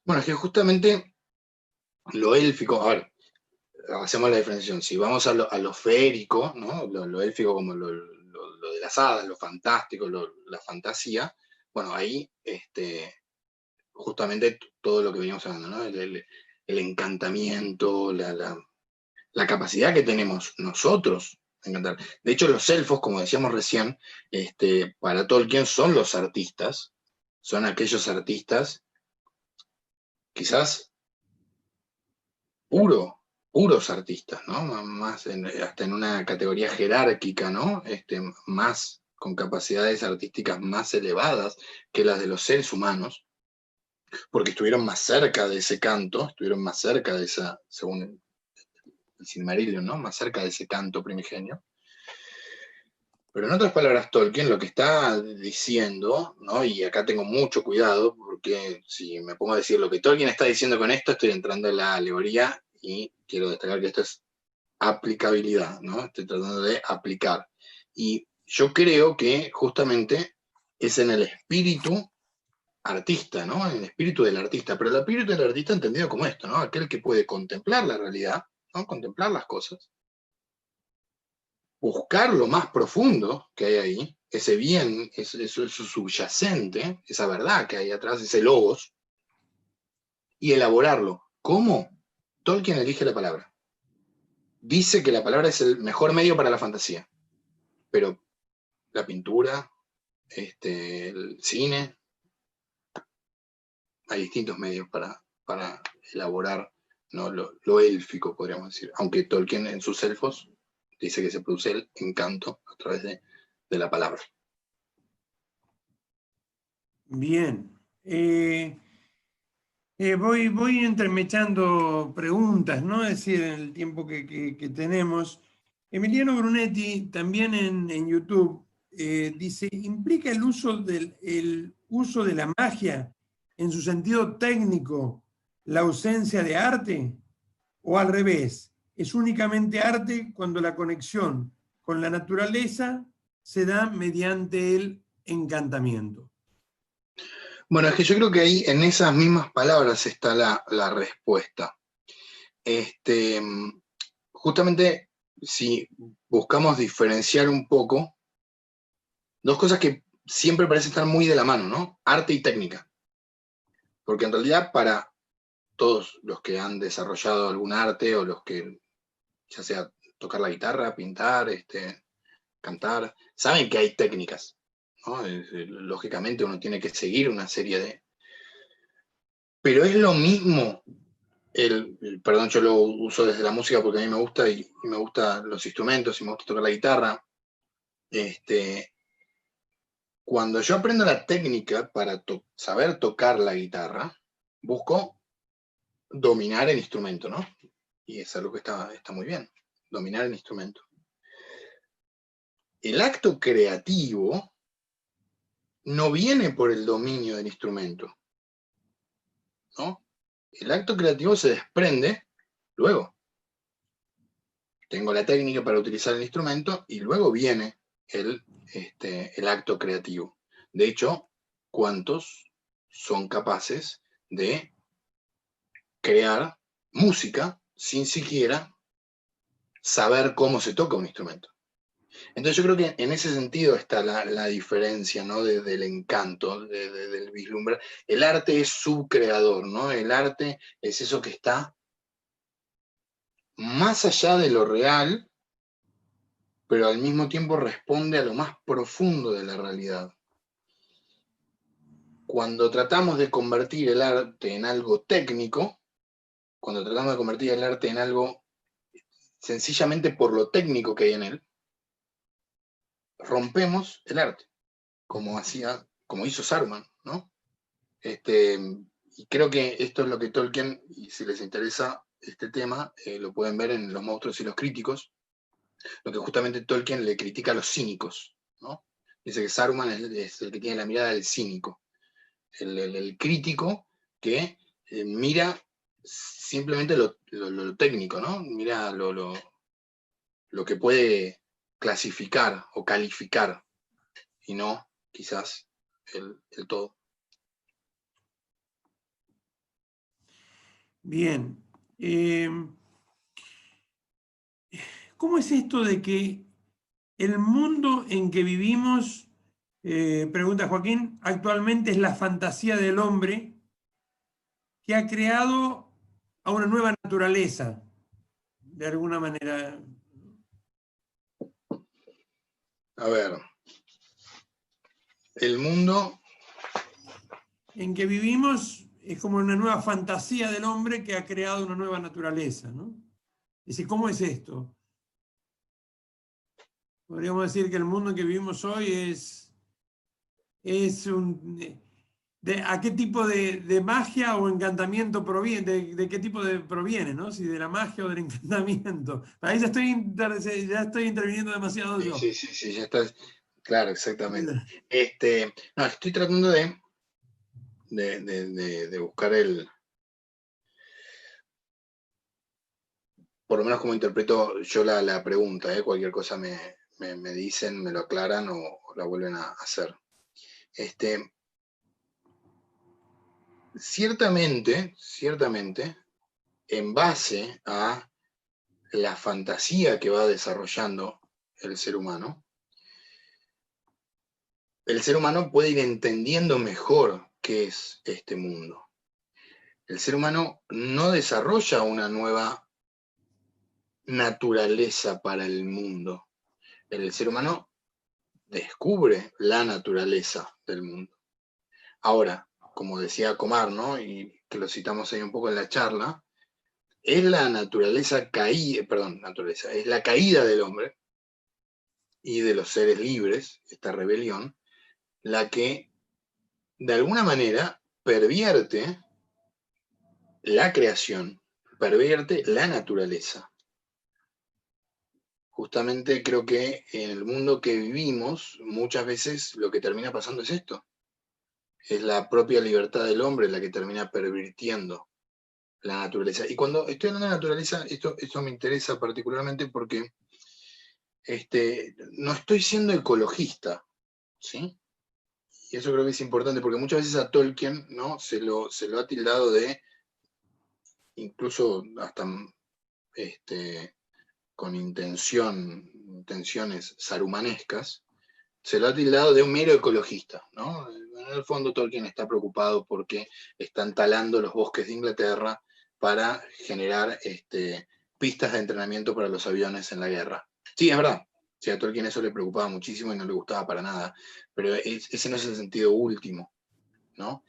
Bueno, es que justamente lo élfico, a ver, hacemos la diferenciación. Si vamos a lo férico, ¿no? Lo élfico como lo de las hadas, lo fantástico, la fantasía, bueno, ahí justamente todo lo que veníamos hablando, ¿no? El encantamiento, la capacidad que tenemos nosotros de encantar. De hecho, los elfos, como decíamos recién, para Tolkien son los artistas, son aquellos artistas quizás puros artistas, ¿no? Más hasta en una categoría jerárquica, ¿no? Más con capacidades artísticas más elevadas que las de los seres humanos, porque estuvieron más cerca de ese canto, estuvieron más cerca de esa, según el Silmarillion, ¿no? Más cerca de ese canto primigenio. Pero en otras palabras, Tolkien lo que está diciendo, ¿no? Y acá tengo mucho cuidado, porque si me pongo a decir lo que Tolkien está diciendo con esto, estoy entrando en la alegoría y quiero destacar que esto es aplicabilidad, ¿no? Estoy tratando de aplicar. Y yo creo que justamente es en el espíritu artista, ¿no? En el espíritu del artista, pero el espíritu del artista entendido como esto, ¿no? Aquel que puede contemplar la realidad, ¿no? Contemplar las cosas, buscar lo más profundo que hay ahí, ese bien, eso subyacente, esa verdad que hay atrás, ese logos, y elaborarlo. ¿Cómo? Tolkien elige la palabra. Dice que la palabra es el mejor medio para la fantasía, pero la pintura, el cine, hay distintos medios para elaborar, ¿no? Lo élfico, podríamos decir. Aunque Tolkien en sus elfos dice que se produce el encanto a través de la palabra. Bien. Voy entremechando preguntas, ¿no? Es decir, en el tiempo que tenemos. Emiliano Brunetti, también en YouTube, dice, ¿implica el uso de la magia en su sentido técnico la ausencia de arte? ¿O al revés? ¿Es únicamente arte cuando la conexión con la naturaleza se da mediante el encantamiento? Bueno, es que yo creo que ahí en esas mismas palabras está la respuesta. Justamente si buscamos diferenciar un poco, dos cosas que siempre parecen estar muy de la mano, ¿no? Arte y técnica. Porque en realidad para todos los que han desarrollado algún arte o los que, ya sea tocar la guitarra, pintar, cantar, saben que hay técnicas, ¿no? Lógicamente uno tiene que seguir una serie de... Pero es lo mismo, perdón, yo lo uso desde la música porque a mí me gusta y me gustan los instrumentos y me gusta tocar la guitarra. Cuando yo aprendo la técnica para saber tocar la guitarra, busco dominar el instrumento, ¿no? Y es algo que está muy bien, dominar el instrumento. El acto creativo no viene por el dominio del instrumento, ¿no? El acto creativo se desprende luego. Tengo la técnica para utilizar el instrumento y luego viene el acto creativo. De hecho, ¿cuántos son capaces de crear música sin siquiera saber cómo se toca un instrumento? Entonces yo creo que en ese sentido está la diferencia, ¿no? Del encanto, del vislumbrar. El arte es su creador, ¿no? El arte es eso que está más allá de lo real, pero al mismo tiempo responde a lo más profundo de la realidad. Cuando tratamos de convertir el arte en algo técnico, cuando tratamos de convertir el arte en algo sencillamente por lo técnico que hay en él, rompemos el arte, como hizo Saruman, ¿no? Y creo que esto es lo que Tolkien, y si les interesa este tema, lo pueden ver en Los monstruos y los críticos, lo que justamente Tolkien le critica a los cínicos, ¿no? Dice que Saruman es el que tiene la mirada del cínico, el crítico que mira simplemente lo técnico, ¿no? Mira lo que puede clasificar o calificar, y no quizás el todo. Bien. ¿Cómo es esto de que el mundo en que vivimos, pregunta Joaquín, actualmente es la fantasía del hombre que ha creado a una nueva naturaleza, de alguna manera? A ver, el mundo En que vivimos es como una nueva fantasía del hombre que ha creado una nueva naturaleza, ¿no? Es decir, ¿cómo es esto? Podríamos decir que el mundo en que vivimos hoy es ¿A qué tipo de magia o encantamiento proviene? ¿De qué tipo proviene, ¿no? Si de la magia o del encantamiento. Ahí ya estoy interviniendo demasiado yo. Sí, ya estás. Claro, exactamente. No, estoy tratando de buscar por lo menos como interpreto yo la pregunta, cualquier cosa me dicen, me lo aclaran o la vuelven a hacer. Ciertamente, en base a la fantasía que va desarrollando el ser humano puede ir entendiendo mejor qué es este mundo. El ser humano no desarrolla una nueva naturaleza para el mundo. El ser humano descubre la naturaleza del mundo. Ahora, como decía Comar, ¿no? Y que lo citamos ahí un poco en la charla, es la naturaleza es la caída del hombre y de los seres libres, esta rebelión, la que de alguna manera pervierte la creación, pervierte la naturaleza. Justamente creo que en el mundo que vivimos, muchas veces lo que termina pasando es esto. Es la propia libertad del hombre la que termina pervirtiendo la naturaleza. Y cuando estoy hablando de naturaleza, esto me interesa particularmente porque no estoy siendo ecologista, ¿sí? Y eso creo que es importante, porque muchas veces a Tolkien, ¿no? se lo ha tildado de, incluso hasta con intenciones sarumanescas, se lo ha tildado de un mero ecologista, ¿no? En el fondo Tolkien está preocupado porque están talando los bosques de Inglaterra para generar pistas de entrenamiento para los aviones en la guerra. Sí, es verdad. Sí, a Tolkien eso le preocupaba muchísimo y no le gustaba para nada, pero ese no es el sentido último, ¿no?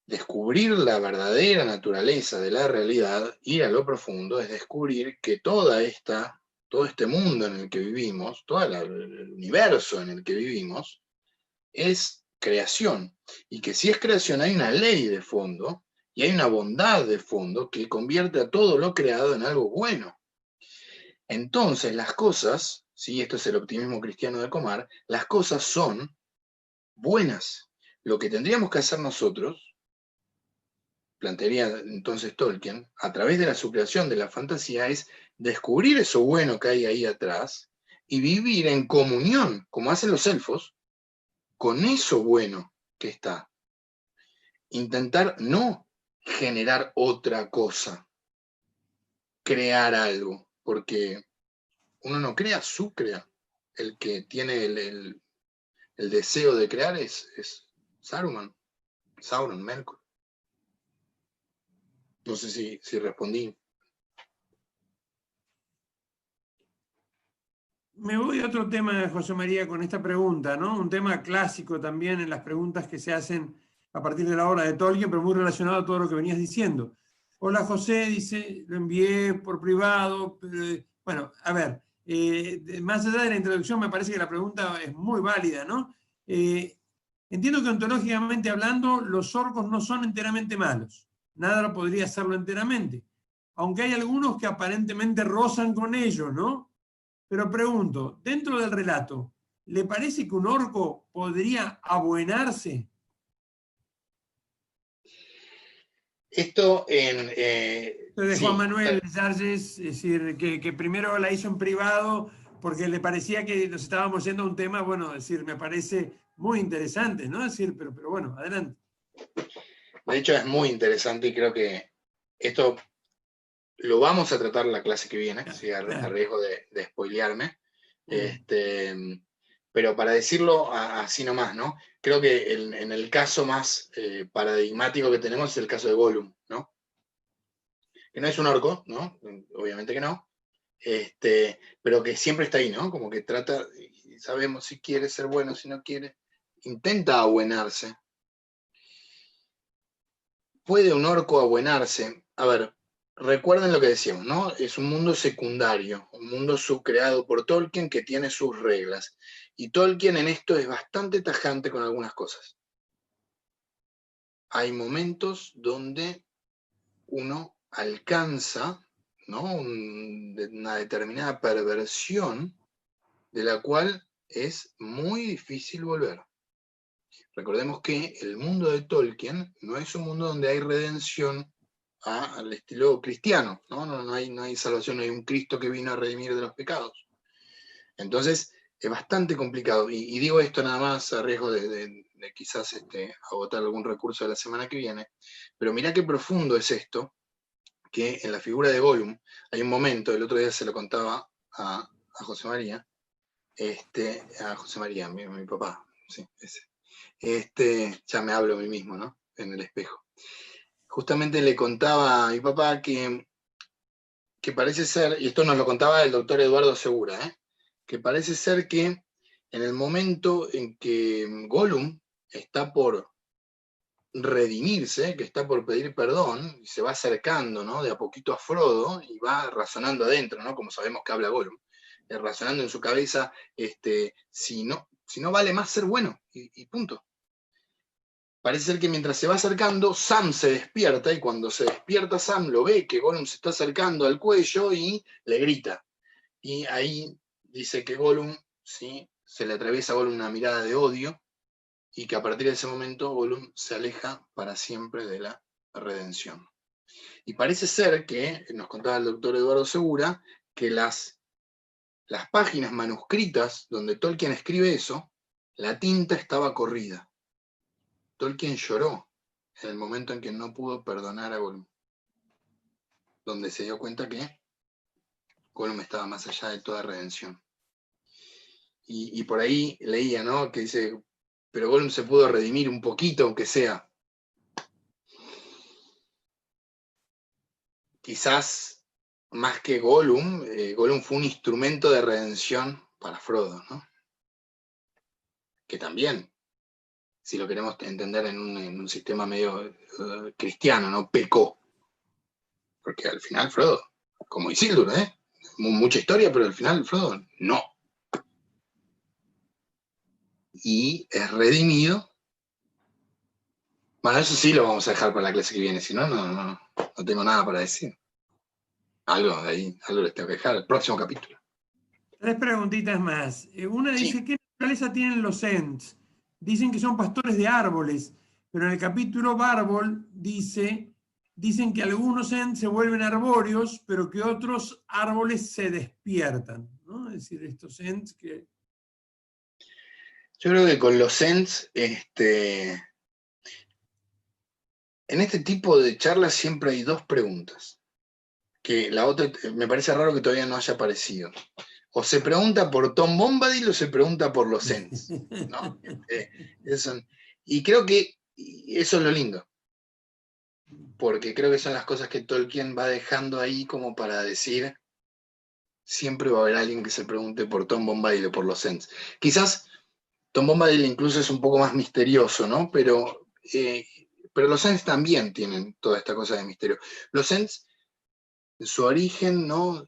Descubrir la verdadera naturaleza de la realidad, ir a lo profundo, es descubrir que todo este mundo en el que vivimos, todo el universo en el que vivimos, es creación. Y que si es creación hay una ley de fondo y hay una bondad de fondo que convierte a todo lo creado en algo bueno. Entonces las cosas, ¿sí? Esto es el optimismo cristiano de Comar, las cosas son buenas. Lo que tendríamos que hacer nosotros, plantearía entonces Tolkien, a través de la superación de la fantasía, es descubrir eso bueno que hay ahí atrás y vivir en comunión, como hacen los elfos, con eso bueno que está. Intentar no generar otra cosa, crear algo, porque uno no crea, crea. El que tiene el deseo de crear es Sauron, Melkor. No sé si respondí. Me voy a otro tema, José María, con esta pregunta, ¿no? Un tema clásico también en las preguntas que se hacen a partir de la obra de Tolkien, pero muy relacionado a todo lo que venías diciendo. Hola José, dice, lo envié por privado. Bueno, a ver, más allá de la introducción, me parece que la pregunta es muy válida, ¿no? Entiendo que ontológicamente hablando, los orcos no son enteramente malos. Nada lo podría hacerlo enteramente. Aunque hay algunos que aparentemente rozan con ellos, ¿no? Pero pregunto, dentro del relato, ¿le parece que un orco podría abuenarse? Esto De sí, Juan Manuel Yarges, es decir, que primero la hizo en privado porque le parecía que nos estábamos yendo a un tema, bueno, es decir, me parece muy interesante, ¿no? Es decir, pero bueno, adelante. De hecho, es muy interesante y creo que esto lo vamos a tratar la clase que viene, ¿sí? A riesgo de spoilearme. Pero para decirlo así nomás, ¿no? Creo que en el caso más paradigmático que tenemos es el caso de Gollum, ¿no? Que no es un orco, ¿no? Obviamente que no. Pero que siempre está ahí, ¿no? Como que trata, y sabemos si quiere ser bueno, si no quiere, intenta abuenarse. ¿Puede un orco abuenarse? A ver, recuerden lo que decíamos, ¿no? Es un mundo secundario, un mundo subcreado por Tolkien que tiene sus reglas. Y Tolkien en esto es bastante tajante con algunas cosas. hay momentos donde uno alcanza, ¿no?, una determinada perversión de la cual es muy difícil volver. Recordemos que el mundo de Tolkien no es un mundo donde hay redención al estilo cristiano, ¿no? No hay salvación, no hay un Cristo que vino a redimir de los pecados. Entonces, es bastante complicado. Y digo esto nada más a riesgo de quizás agotar algún recurso de la semana que viene, pero mirá qué profundo es esto, que en la figura de Gollum hay un momento, el otro día se lo contaba a José María, a José María, mi papá, sí, ese. Ya me hablo a mí mismo, ¿no? En el espejo. Justamente le contaba a mi papá que parece ser, y esto nos lo contaba el doctor Eduardo Segura, que parece ser que en el momento en que Gollum está por redimirse, que está por pedir perdón, y se va acercando, ¿no?, de a poquito a Frodo, y va razonando adentro, ¿no?, como sabemos que habla Gollum, razonando en su cabeza, si no vale más ser bueno, y punto. Parece ser que mientras se va acercando, Sam se despierta, y cuando se despierta Sam lo ve que Gollum se está acercando al cuello y le grita. Y ahí dice que Gollum, ¿sí?, se le atraviesa a Gollum una mirada de odio, y que a partir de ese momento Gollum se aleja para siempre de la redención. Y parece ser que, nos contaba el doctor Eduardo Segura, que las páginas manuscritas donde Tolkien escribe eso, la tinta estaba corrida. Tolkien lloró en el momento en que no pudo perdonar a Gollum, donde se dio cuenta que Gollum estaba más allá de toda redención. Y por ahí leía, ¿no?, que dice, pero Gollum se pudo redimir un poquito, aunque sea. Quizás más que Gollum, Gollum fue un instrumento de redención para Frodo, ¿no? Que también, si lo queremos entender en un sistema medio cristiano, ¿no?, pecó. Porque al final Frodo, como Isildur, mucha historia, pero al final Frodo no. Y es redimido. Bueno, eso sí lo vamos a dejar para la clase que viene, si no, no tengo nada para decir. Algo de ahí, algo les tengo que dejar, el próximo capítulo. 3 preguntitas más. Una dice, Sí. ¿qué naturaleza tienen los Ents? Dicen que son pastores de árboles, pero en el capítulo Bárbol dicen que algunos Ents se vuelven arbóreos, pero que otros árboles se despiertan, ¿no? Es decir, estos Ents que... Yo creo que con los Ents, en este tipo de charlas siempre hay 2 preguntas. Que la otra, me parece raro que todavía no haya aparecido. O se pregunta por Tom Bombadil o se pregunta por los Ents, ¿no? Y creo que eso es lo lindo. Porque creo que son las cosas que Tolkien va dejando ahí como para decir, siempre va a haber alguien que se pregunte por Tom Bombadil o por los Ents. Quizás Tom Bombadil incluso es un poco más misterioso, ¿no? Pero los Ents también tienen toda esta cosa de misterio. Los Ents, en su origen, ¿no?,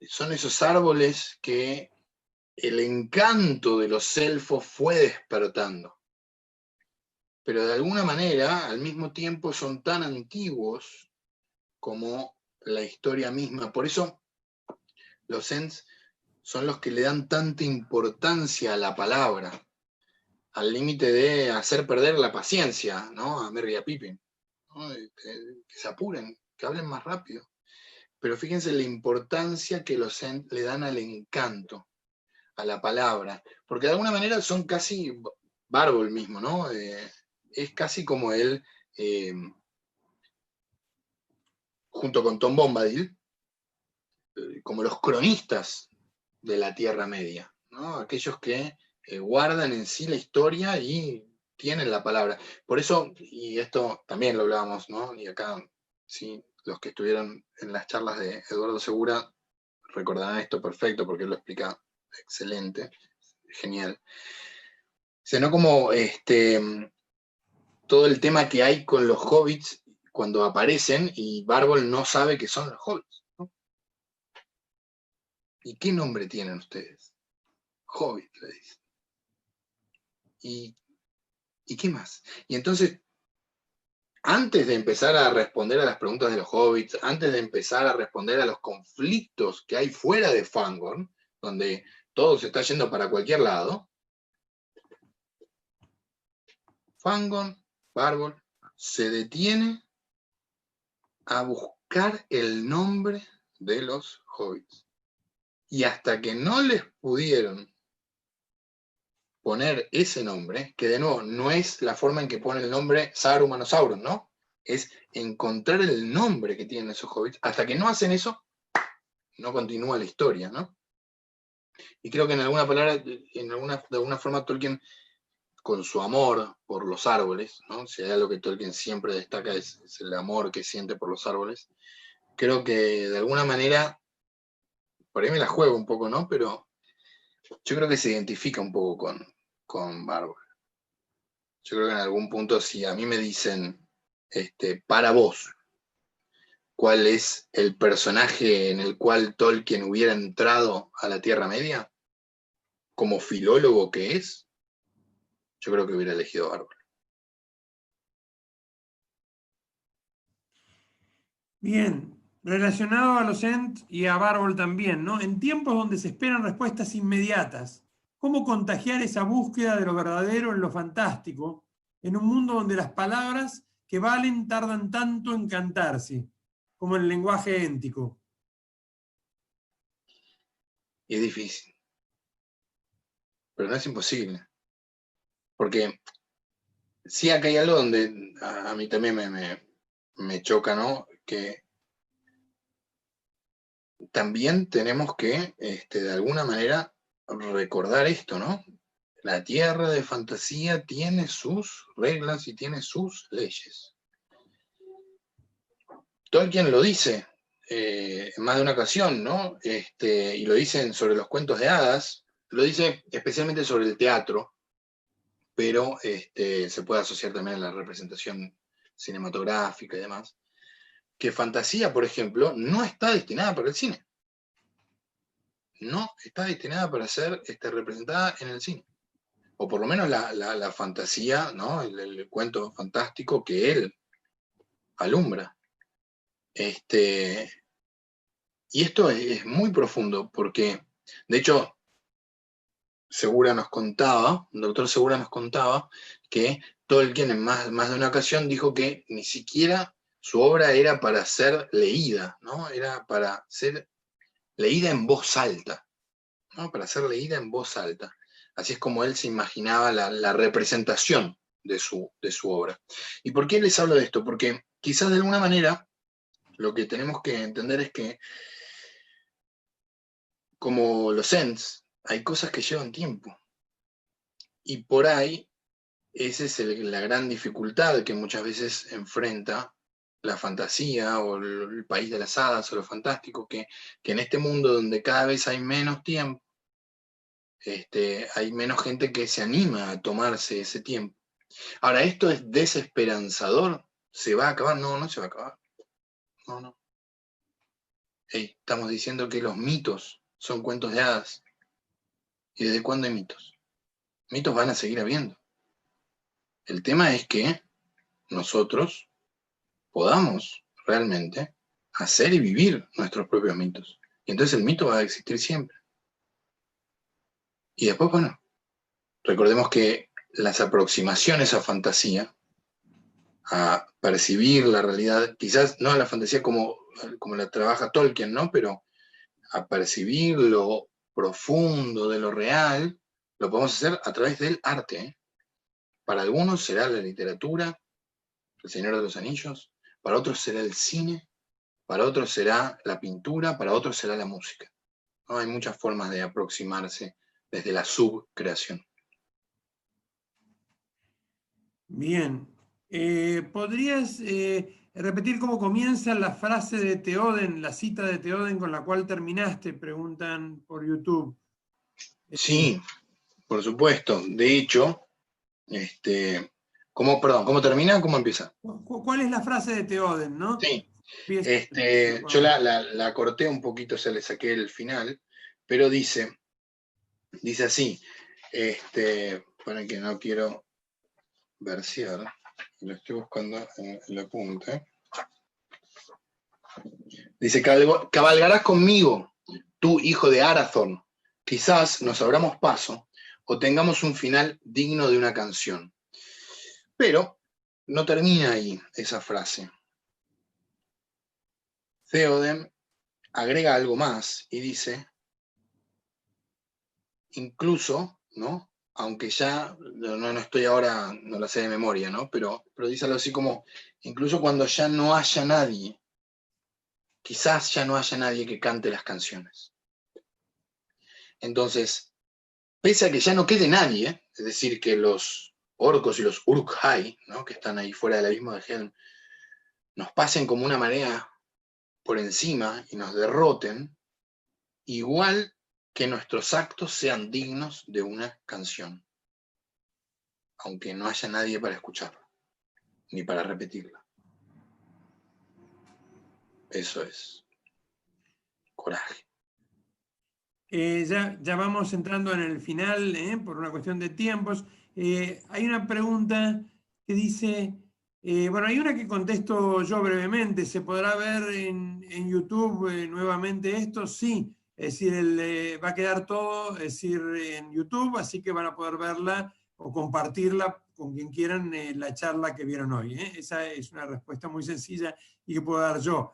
son esos árboles que el encanto de los elfos fue despertando. Pero de alguna manera, al mismo tiempo, son tan antiguos como la historia misma. Por eso, los Ents son los que le dan tanta importancia a la palabra, al límite de hacer perder la paciencia, ¿no?, a Merry y a Pippin, ¿no?, que se apuren, que hablen más rápido. Pero fíjense la importancia que los Ents le dan al encanto, a la palabra, porque de alguna manera son casi, Bárbol mismo, ¿no?, es casi como él, junto con Tom Bombadil, como los cronistas de la Tierra Media, ¿no?, aquellos que guardan en sí la historia y tienen la palabra. Por eso, y esto también lo hablábamos, ¿no?, y acá, sí, los que estuvieron en las charlas de Eduardo Segura recordarán esto perfecto, porque él lo explica excelente, genial. Sino como todo el tema que hay con los hobbits cuando aparecen y Bárbol no sabe que son los hobbits, ¿no? ¿Y qué nombre tienen ustedes? Hobbit, le dicen. ¿Y qué más? Y entonces antes de empezar a responder a las preguntas de los hobbits, antes de empezar a responder a los conflictos que hay fuera de Fangorn, donde todo se está yendo para cualquier lado, Fangorn, Bárbol, se detiene a buscar el nombre de los hobbits. Y hasta que no les pudieron poner ese nombre, que de nuevo no es la forma en que pone el nombre Saruman o Sauron, ¿no? Es encontrar el nombre que tienen esos hobbits. Hasta que no hacen eso, no continúa la historia, ¿no? Y creo que de alguna forma Tolkien, con su amor por los árboles, ¿no? Si hay algo que Tolkien siempre destaca es el amor que siente por los árboles. Creo que de alguna manera, por ahí me la juego un poco, ¿no? Pero yo creo que se identifica un poco con Bárbol. Yo creo que en algún punto, si a mí me dicen, para vos, ¿cuál es el personaje en el cual Tolkien hubiera entrado a la Tierra Media? Como filólogo que es, yo creo que hubiera elegido Bárbol. Bien, relacionado a los Ent y a Bárbol también, ¿no? En tiempos donde se esperan respuestas inmediatas, ¿cómo contagiar esa búsqueda de lo verdadero en lo fantástico, en un mundo donde las palabras que valen tardan tanto en cantarse, como el lenguaje éntico? Y es difícil, pero no es imposible. Porque sí, acá hay algo donde a mí también me choca, ¿no? Que también tenemos que, de alguna manera, recordar esto, ¿no? La tierra de fantasía tiene sus reglas y tiene sus leyes. Tolkien lo dice en más de una ocasión, ¿no? Y lo dicen sobre los cuentos de hadas, lo dice especialmente sobre el teatro, pero se puede asociar también a la representación cinematográfica y demás, que fantasía, por ejemplo, no está destinada para el cine. No está destinada para ser representada en el cine. O por lo menos la fantasía, ¿no? El cuento fantástico que él alumbra. Y esto es muy profundo porque, de hecho, el doctor Segura nos contaba que Tolkien en más de una ocasión dijo que ni siquiera su obra era para ser leída, ¿no? Era para ser leída en voz alta, ¿no? Para ser leída en voz alta. Así es como él se imaginaba la representación de su obra. ¿Y por qué les hablo de esto? Porque quizás de alguna manera lo que tenemos que entender es que, como los Ents, hay cosas que llevan tiempo. Y por ahí, esa es la gran dificultad que muchas veces enfrenta la fantasía o el país de las hadas o lo fantástico, que en este mundo donde cada vez hay menos tiempo, hay menos gente que se anima a tomarse ese tiempo. Ahora, ¿esto es desesperanzador? ¿Se va a acabar? No, no se va a acabar. No. Hey, estamos diciendo que los mitos son cuentos de hadas. ¿Y desde cuándo hay mitos? Mitos van a seguir habiendo. El tema es que nosotros podamos realmente hacer y vivir nuestros propios mitos. Y entonces el mito va a existir siempre. Y después, bueno, recordemos que las aproximaciones a fantasía, a percibir la realidad, quizás no a la fantasía como la trabaja Tolkien, ¿no? Pero a percibir lo profundo de lo real, lo podemos hacer a través del arte, ¿eh? Para algunos será la literatura, El Señor de los Anillos, para otros será el cine, para otros será la pintura, para otros será la música. ¿No? Hay muchas formas de aproximarse desde la subcreación. Bien. ¿Podrías repetir cómo comienza la frase de Theoden, la cita de Theoden con la cual terminaste? Preguntan por YouTube. Sí, por supuesto. De hecho, ¿cómo termina? ¿Cómo empieza? ¿Cuál es la frase de Theoden, no? Sí. Yo la corté un poquito, le saqué el final, pero dice así, para que no quiero versear. Lo estoy buscando en el apunte. Dice, cabalgarás conmigo, tú hijo de Arathorn. Quizás nos abramos paso o tengamos un final digno de una canción. Pero no termina ahí esa frase. Theoden agrega algo más y dice, incluso, ¿no? Aunque ya, no estoy ahora, no la sé de memoria, ¿no? Pero dice algo así como, incluso cuando ya no haya nadie, quizás ya no haya nadie que cante las canciones. Entonces, pese a que ya no quede nadie, es decir, que los orcos y los Uruk-hai, ¿no? Que están ahí fuera del abismo de Helm, nos pasen como una marea por encima y nos derroten, igual que nuestros actos sean dignos de una canción, aunque no haya nadie para escucharla, ni para repetirla. Eso es coraje. Ya vamos entrando en el final, por una cuestión de tiempos. Hay una pregunta que dice, bueno, hay una que contesto yo brevemente, ¿se podrá ver en YouTube nuevamente esto? Sí, es decir, va a quedar todo, es decir, en YouTube, así que van a poder verla o compartirla con quien quieran la charla que vieron hoy. Esa es una respuesta muy sencilla y que puedo dar yo.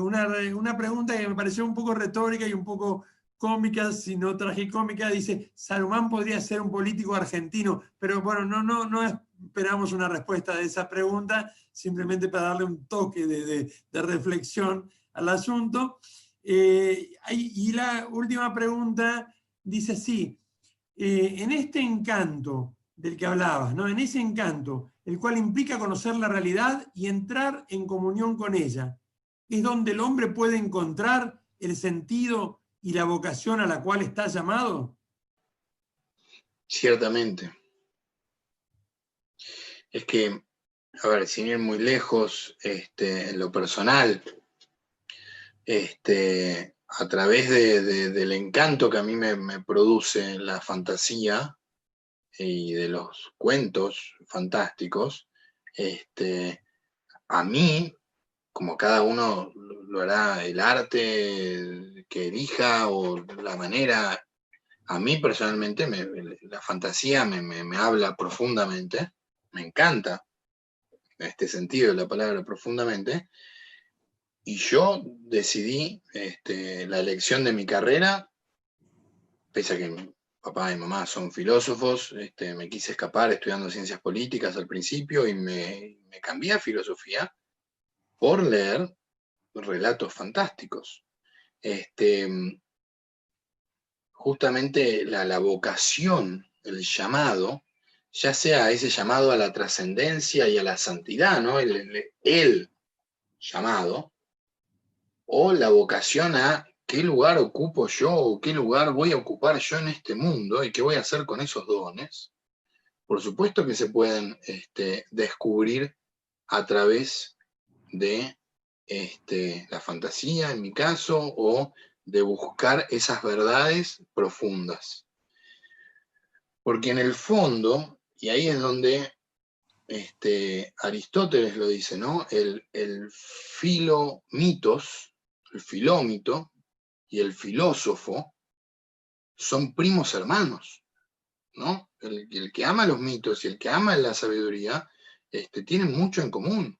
Una pregunta que me pareció un poco retórica y un poco cómica, sino tragicómica, dice, Saruman podría ser un político argentino, pero bueno, no esperamos una respuesta de esa pregunta, simplemente para darle un toque de reflexión al asunto. Y la última pregunta dice así, en este encanto del que hablabas, ¿no? En ese encanto, el cual implica conocer la realidad y entrar en comunión con ella, es donde el hombre puede encontrar el sentido y la vocación a la cual está llamado. Ciertamente. Es que, a ver, sin ir muy lejos, en lo personal, a través del encanto que a mí me produce la fantasía y de los cuentos fantásticos, a mí, como cada uno lo hará, el arte que elija o la manera, a mí personalmente la fantasía me habla profundamente, me encanta este sentido de la palabra profundamente, y yo decidí la elección de mi carrera, pese a que mi papá y mamá son filósofos, me quise escapar estudiando ciencias políticas al principio y me cambié a filosofía por leer relatos fantásticos. Justamente la vocación, el llamado, ya sea ese llamado a la trascendencia y a la santidad, ¿no? El llamado, o la vocación a qué lugar ocupo yo, o qué lugar voy a ocupar yo en este mundo, y qué voy a hacer con esos dones. Por supuesto que se pueden descubrir a través de la fantasía, en mi caso, o de buscar esas verdades profundas. Porque en el fondo, y ahí es donde Aristóteles lo dice, ¿no? El filomitos, el filómito y el filósofo son primos hermanos, ¿no? El que ama los mitos y el que ama la sabiduría tienen mucho en común,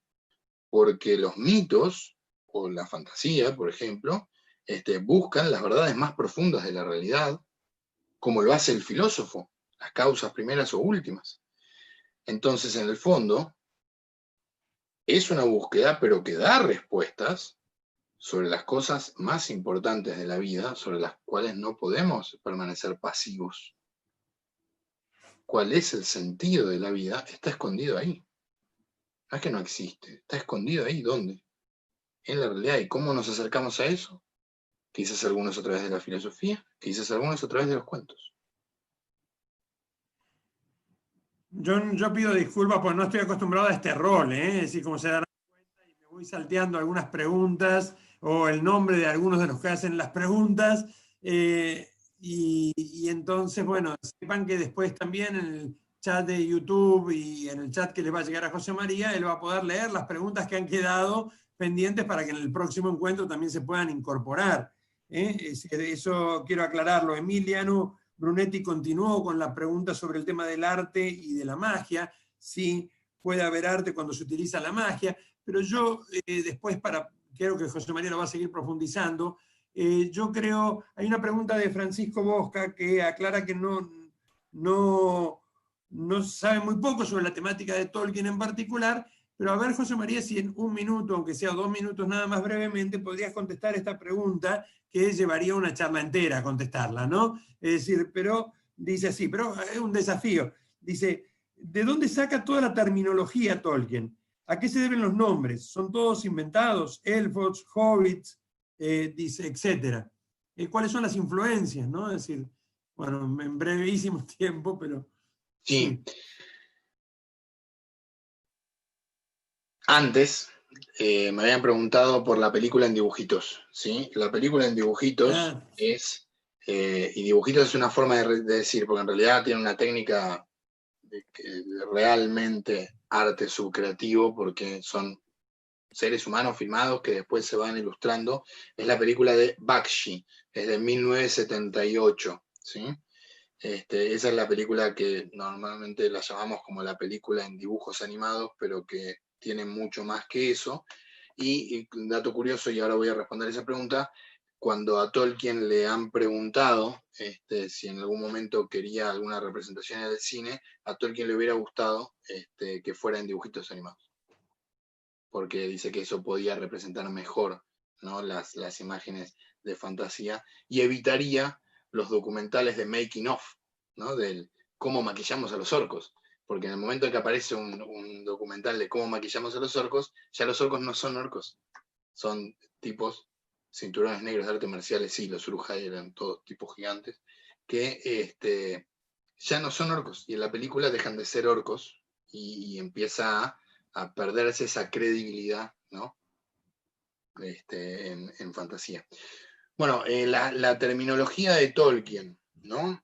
porque los mitos, o la fantasía, por ejemplo, buscan las verdades más profundas de la realidad, como lo hace el filósofo, las causas primeras o últimas. Entonces, en el fondo, es una búsqueda, pero que da respuestas sobre las cosas más importantes de la vida, sobre las cuales no podemos permanecer pasivos. ¿Cuál es el sentido de la vida? Está escondido ahí. No es que no existe, está escondido ahí. ¿Dónde? En la realidad. ¿Y cómo nos acercamos a eso? Quizás algunos a través de la filosofía, quizás algunos a través de los cuentos. Yo pido disculpas porque no estoy acostumbrado a este rol, es decir, como se darán cuenta, y me voy salteando algunas preguntas o el nombre de algunos de los que hacen las preguntas, y entonces, bueno, sepan que después también chat de YouTube y en el chat que le va a llegar a José María, él va a poder leer las preguntas que han quedado pendientes para que en el próximo encuentro también se puedan incorporar. Eso quiero aclararlo. Emiliano Brunetti continuó con la pregunta sobre el tema del arte y de la magia. Sí, puede haber arte cuando se utiliza la magia, pero yo después, creo que José María lo va a seguir profundizando, yo creo, hay una pregunta de Francisco Bosca que aclara que no sabe muy poco sobre la temática de Tolkien en particular, pero a ver, José María, si en 1 minuto, aunque sea 2 minutos nada más brevemente, podrías contestar esta pregunta que llevaría una charla entera a contestarla, ¿no? Es decir, pero dice así, pero es un desafío. Dice, ¿de dónde saca toda la terminología Tolkien? ¿A qué se deben los nombres? ¿Son todos inventados? Elfos, hobbits, dice, etcétera. ¿Cuáles son las influencias, no? Es decir, bueno, en brevísimo tiempo, pero sí. Antes me habían preguntado por la película en dibujitos, ¿sí? La película en dibujitos es, y dibujitos es una forma de decir, porque en realidad tiene una técnica de realmente arte subcreativo, porque son seres humanos filmados que después se van ilustrando. Es la película de Bakshi, es de 1978, ¿sí? Esa es la película que normalmente la llamamos como la película en dibujos animados, pero que tiene mucho más que eso. Y un dato curioso, y ahora voy a responder esa pregunta, cuando a Tolkien le han preguntado si en algún momento quería alguna representación en el cine, a Tolkien le hubiera gustado que fuera en dibujitos animados, porque dice que eso podía representar mejor, ¿no? las imágenes de fantasía y evitaría los documentales de making of, ¿no? Del cómo maquillamos a los orcos, porque en el momento en que aparece un documental de cómo maquillamos a los orcos, ya los orcos no son orcos, son tipos, cinturones negros de artes marciales, sí, los Uruk-hai eran todos tipos gigantes, que ya no son orcos, y en la película dejan de ser orcos, y empieza a perderse esa credibilidad, ¿no? En fantasía. Bueno, la terminología de Tolkien, ¿no?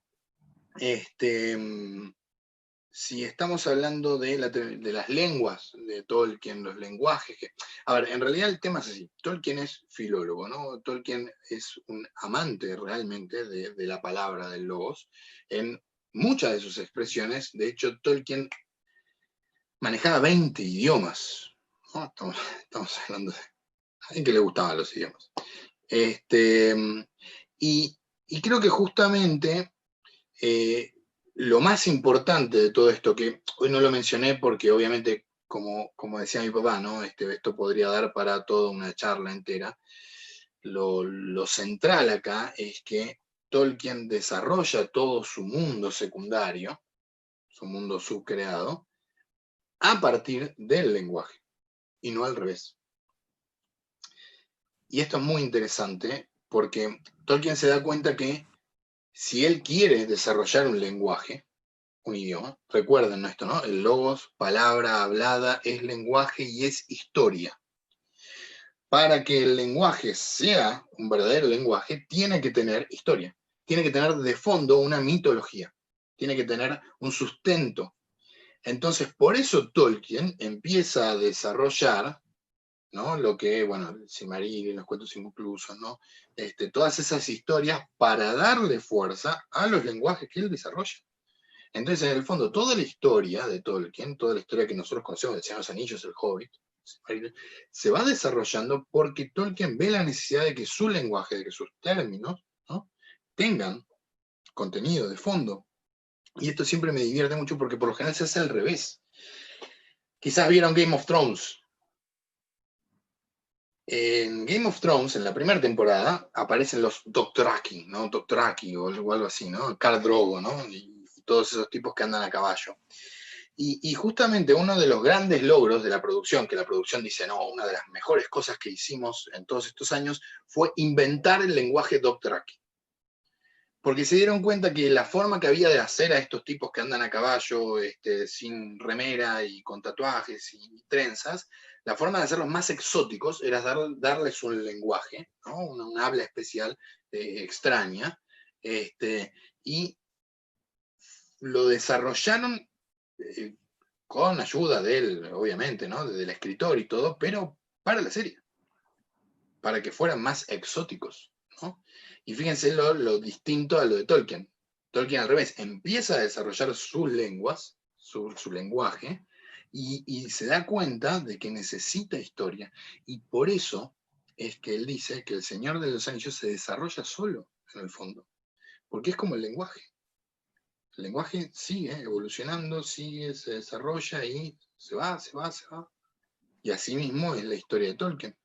Si estamos hablando de las lenguas de Tolkien, los lenguajes a ver, en realidad el tema es así. Tolkien es filólogo, ¿no? Tolkien es un amante realmente de la palabra, del logos, en muchas de sus expresiones. De hecho, Tolkien manejaba 20 idiomas, ¿no? Estamos hablando de alguien que le gustaban los idiomas. Y creo que justamente lo más importante de todo esto, que hoy no lo mencioné porque obviamente, como decía mi papá, ¿no? Esto podría dar para toda una charla entera. Lo central acá es que Tolkien desarrolla todo su mundo secundario, su mundo subcreado, a partir del lenguaje, y no al revés. Y esto es muy interesante porque Tolkien se da cuenta que si él quiere desarrollar un lenguaje, un idioma, recuerden esto, ¿no? El logos, palabra hablada, es lenguaje y es historia. Para que el lenguaje sea un verdadero lenguaje, tiene que tener historia, tiene que tener de fondo una mitología, tiene que tener un sustento. Entonces, por eso Tolkien empieza a desarrollar, ¿no? Lo que, bueno, el Silmarillion, los cuentos inconclusos, ¿no? Todas esas historias para darle fuerza a los lenguajes que él desarrolla. Entonces, en el fondo, toda la historia de Tolkien, toda la historia que nosotros conocemos, del Señor de los Anillos, el Hobbit, se va desarrollando porque Tolkien ve la necesidad de que su lenguaje, de que sus términos, ¿no? tengan contenido de fondo. Y esto siempre me divierte mucho porque por lo general se hace al revés. Quizás vieron Game of Thrones. En Game of Thrones, en la primera temporada, aparecen los Dothraki, ¿no? Dothraki o algo así, ¿no? Khal Drogo, ¿no? Y todos esos tipos que andan a caballo. Y justamente uno de los grandes logros de la producción, que la producción dice, no, una de las mejores cosas que hicimos en todos estos años fue inventar el lenguaje Dothraki. Porque se dieron cuenta que la forma que había de hacer a estos tipos que andan a caballo, sin remera y con tatuajes y trenzas, la forma de hacerlos más exóticos era darles un lenguaje, ¿no? una habla especial, extraña, y lo desarrollaron con ayuda de él, obviamente, ¿no? Del escritor y todo, pero para la serie, para que fueran más exóticos, ¿no? Y fíjense lo distinto a lo de Tolkien. Tolkien al revés, empieza a desarrollar sus lenguas, su lenguaje, y se da cuenta de que necesita historia. Y por eso es que él dice que el Señor de los Anillos se desarrolla solo, en el fondo. Porque es como el lenguaje. El lenguaje sigue evolucionando, sigue, se desarrolla y se va. Y así mismo es la historia de Tolkien.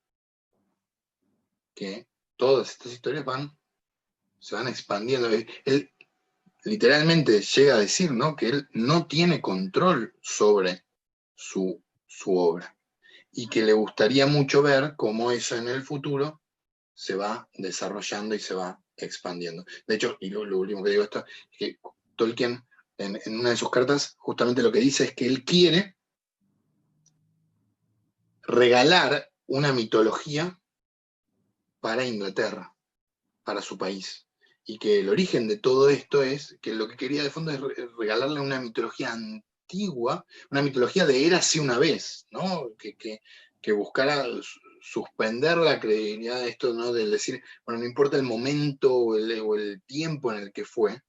Que todas estas historias se van expandiendo. Él literalmente llega a decir, ¿no?, que él no tiene control sobre su obra y que le gustaría mucho ver cómo eso en el futuro se va desarrollando y se va expandiendo. De hecho, y lo último que digo esto, es que Tolkien en una de sus cartas justamente lo que dice es que él quiere regalar una mitología para Inglaterra, para su país. Y que el origen de todo esto es que lo que quería de fondo es regalarle una mitología antigua, una mitología de érase una vez, ¿no? Que buscara suspender la credibilidad de esto, ¿no? Del decir, bueno, no importa el momento o el tiempo en el que fue,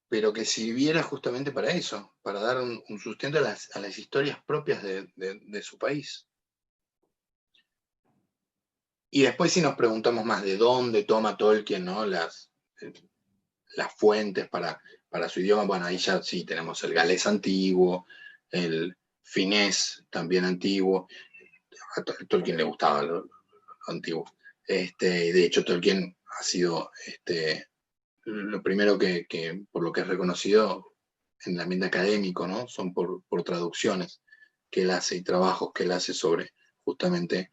pero que sirviera justamente para eso, para dar un sustento a las historias propias de su país. Y después si nos preguntamos más de dónde toma Tolkien, ¿no?, las fuentes para su idioma, bueno, ahí ya sí tenemos el galés antiguo, el finés también antiguo. A Tolkien le gustaba lo antiguo. De hecho, Tolkien ha sido lo primero que por lo que es reconocido en el ambiente académico, ¿no?, son por traducciones que él hace y trabajos que él hace sobre justamente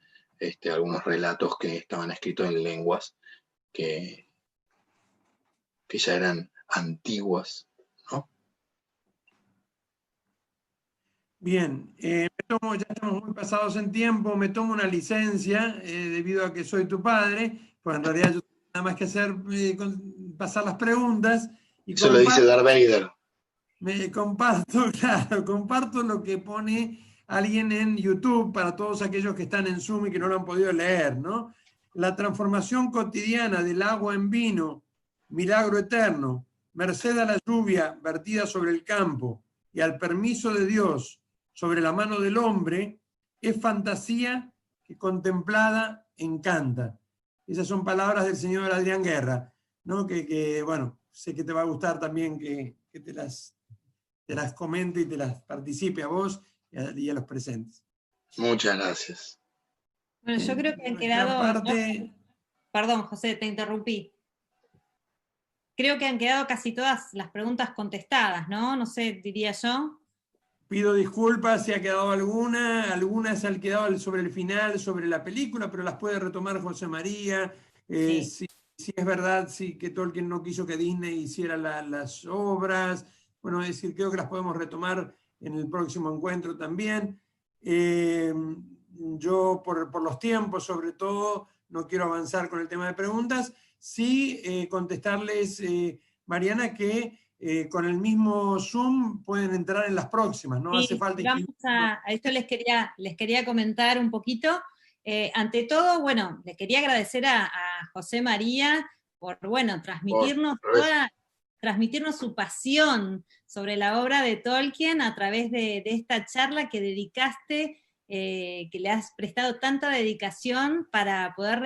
algunos relatos que estaban escritos en lenguas que ya eran antiguas, ¿no? Bien, ya estamos muy pasados en tiempo, me tomo una licencia debido a que soy tu padre, pues en realidad yo tengo nada más que hacer, pasar las preguntas. Y eso lo dice Darth Vader. Comparto lo que pone alguien en YouTube para todos aquellos que están en Zoom y que no lo han podido leer, ¿no? La transformación cotidiana del agua en vino, milagro eterno, merced a la lluvia vertida sobre el campo y al permiso de Dios sobre la mano del hombre, es fantasía que contemplada encanta. Esas son palabras del señor Adrián Guerra, ¿no? Que bueno, sé que te va a gustar también que te las comente y te las participe a vos y a los presentes. Muchas gracias. Bueno, yo creo que han quedado... Perdón, José, te interrumpí. Creo que han quedado casi todas las preguntas contestadas, ¿no? No sé, diría yo. Pido disculpas si ha quedado algunas han quedado sobre el final, sobre la película, pero las puede retomar José María. Sí. Si es verdad, sí, que Tolkien no quiso que Disney hiciera las obras. Bueno, es decir, creo que las podemos retomar en el próximo encuentro también. Yo, por los tiempos, sobre todo, no quiero avanzar con el tema de preguntas. Sí, contestarles, Mariana, que con el mismo Zoom pueden entrar en las próximas, no sí, hace falta. A esto les quería comentar un poquito. Ante todo, bueno, les quería agradecer a José María por, bueno, transmitirnos su pasión sobre la obra de Tolkien a través de esta charla que dedicaste, que le has prestado tanta dedicación para poder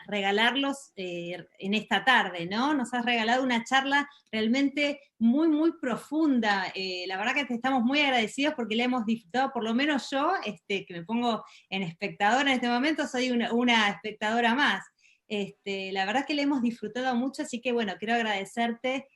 regalarlos en esta tarde, ¿no? Nos has regalado una charla realmente muy, muy profunda. La verdad que te estamos muy agradecidos porque la hemos disfrutado, por lo menos yo, que me pongo en espectadora en este momento, soy una espectadora más. La verdad que la hemos disfrutado mucho, así que bueno, quiero agradecerte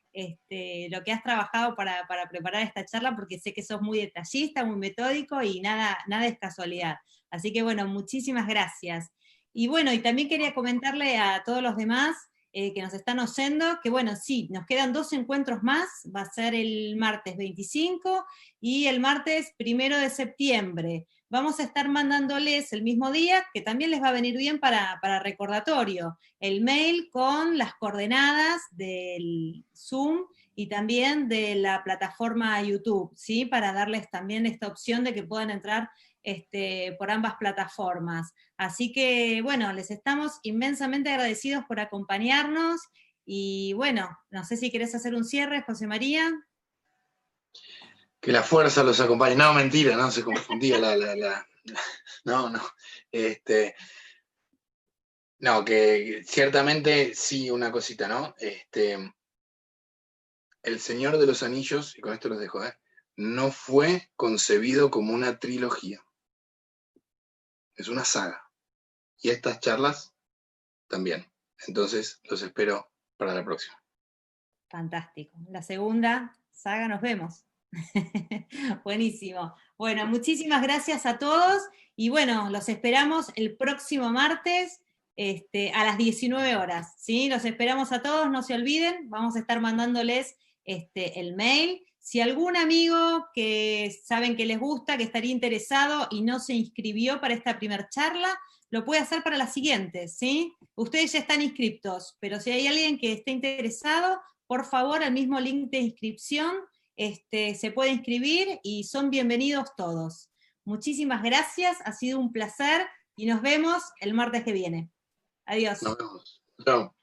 lo que has trabajado para preparar esta charla, porque sé que sos muy detallista, muy metódico y nada es casualidad. Así que bueno, muchísimas gracias. Y bueno, y también quería comentarle a todos los demás que nos están oyendo, que bueno, sí, nos quedan 2 encuentros más, va a ser el martes 25 y el martes 1 de septiembre. Vamos a estar mandándoles el mismo día, que también les va a venir bien para recordatorio, el mail con las coordenadas del Zoom y también de la plataforma YouTube, ¿sí? Para darles también esta opción de que puedan entrar por ambas plataformas. Así que, bueno, les estamos inmensamente agradecidos por acompañarnos, y bueno, no sé si querés hacer un cierre, José María. Que la fuerza los acompañe. No, mentira, no, se confundía no, no. No, que ciertamente sí, una cosita, ¿no? El Señor de los Anillos, y con esto los dejo, no fue concebido como una trilogía. Es una saga. Y estas charlas también. Entonces, los espero para la próxima. Fantástico. La segunda saga nos vemos. Buenísimo. Bueno, muchísimas gracias a todos, y bueno, los esperamos el próximo martes a las 19 horas, ¿sí? Los esperamos a todos, no se olviden, vamos a estar mandándoles el mail. Si algún amigo que saben que les gusta, que estaría interesado y no se inscribió para esta primer charla, lo puede hacer para las siguientes, ¿sí? Ustedes ya están inscriptos, pero si hay alguien que esté interesado, por favor, al mismo link de inscripción se puede inscribir, y son bienvenidos todos. Muchísimas gracias, ha sido un placer, y nos vemos el martes que viene. Adiós. Nos vemos. Chao.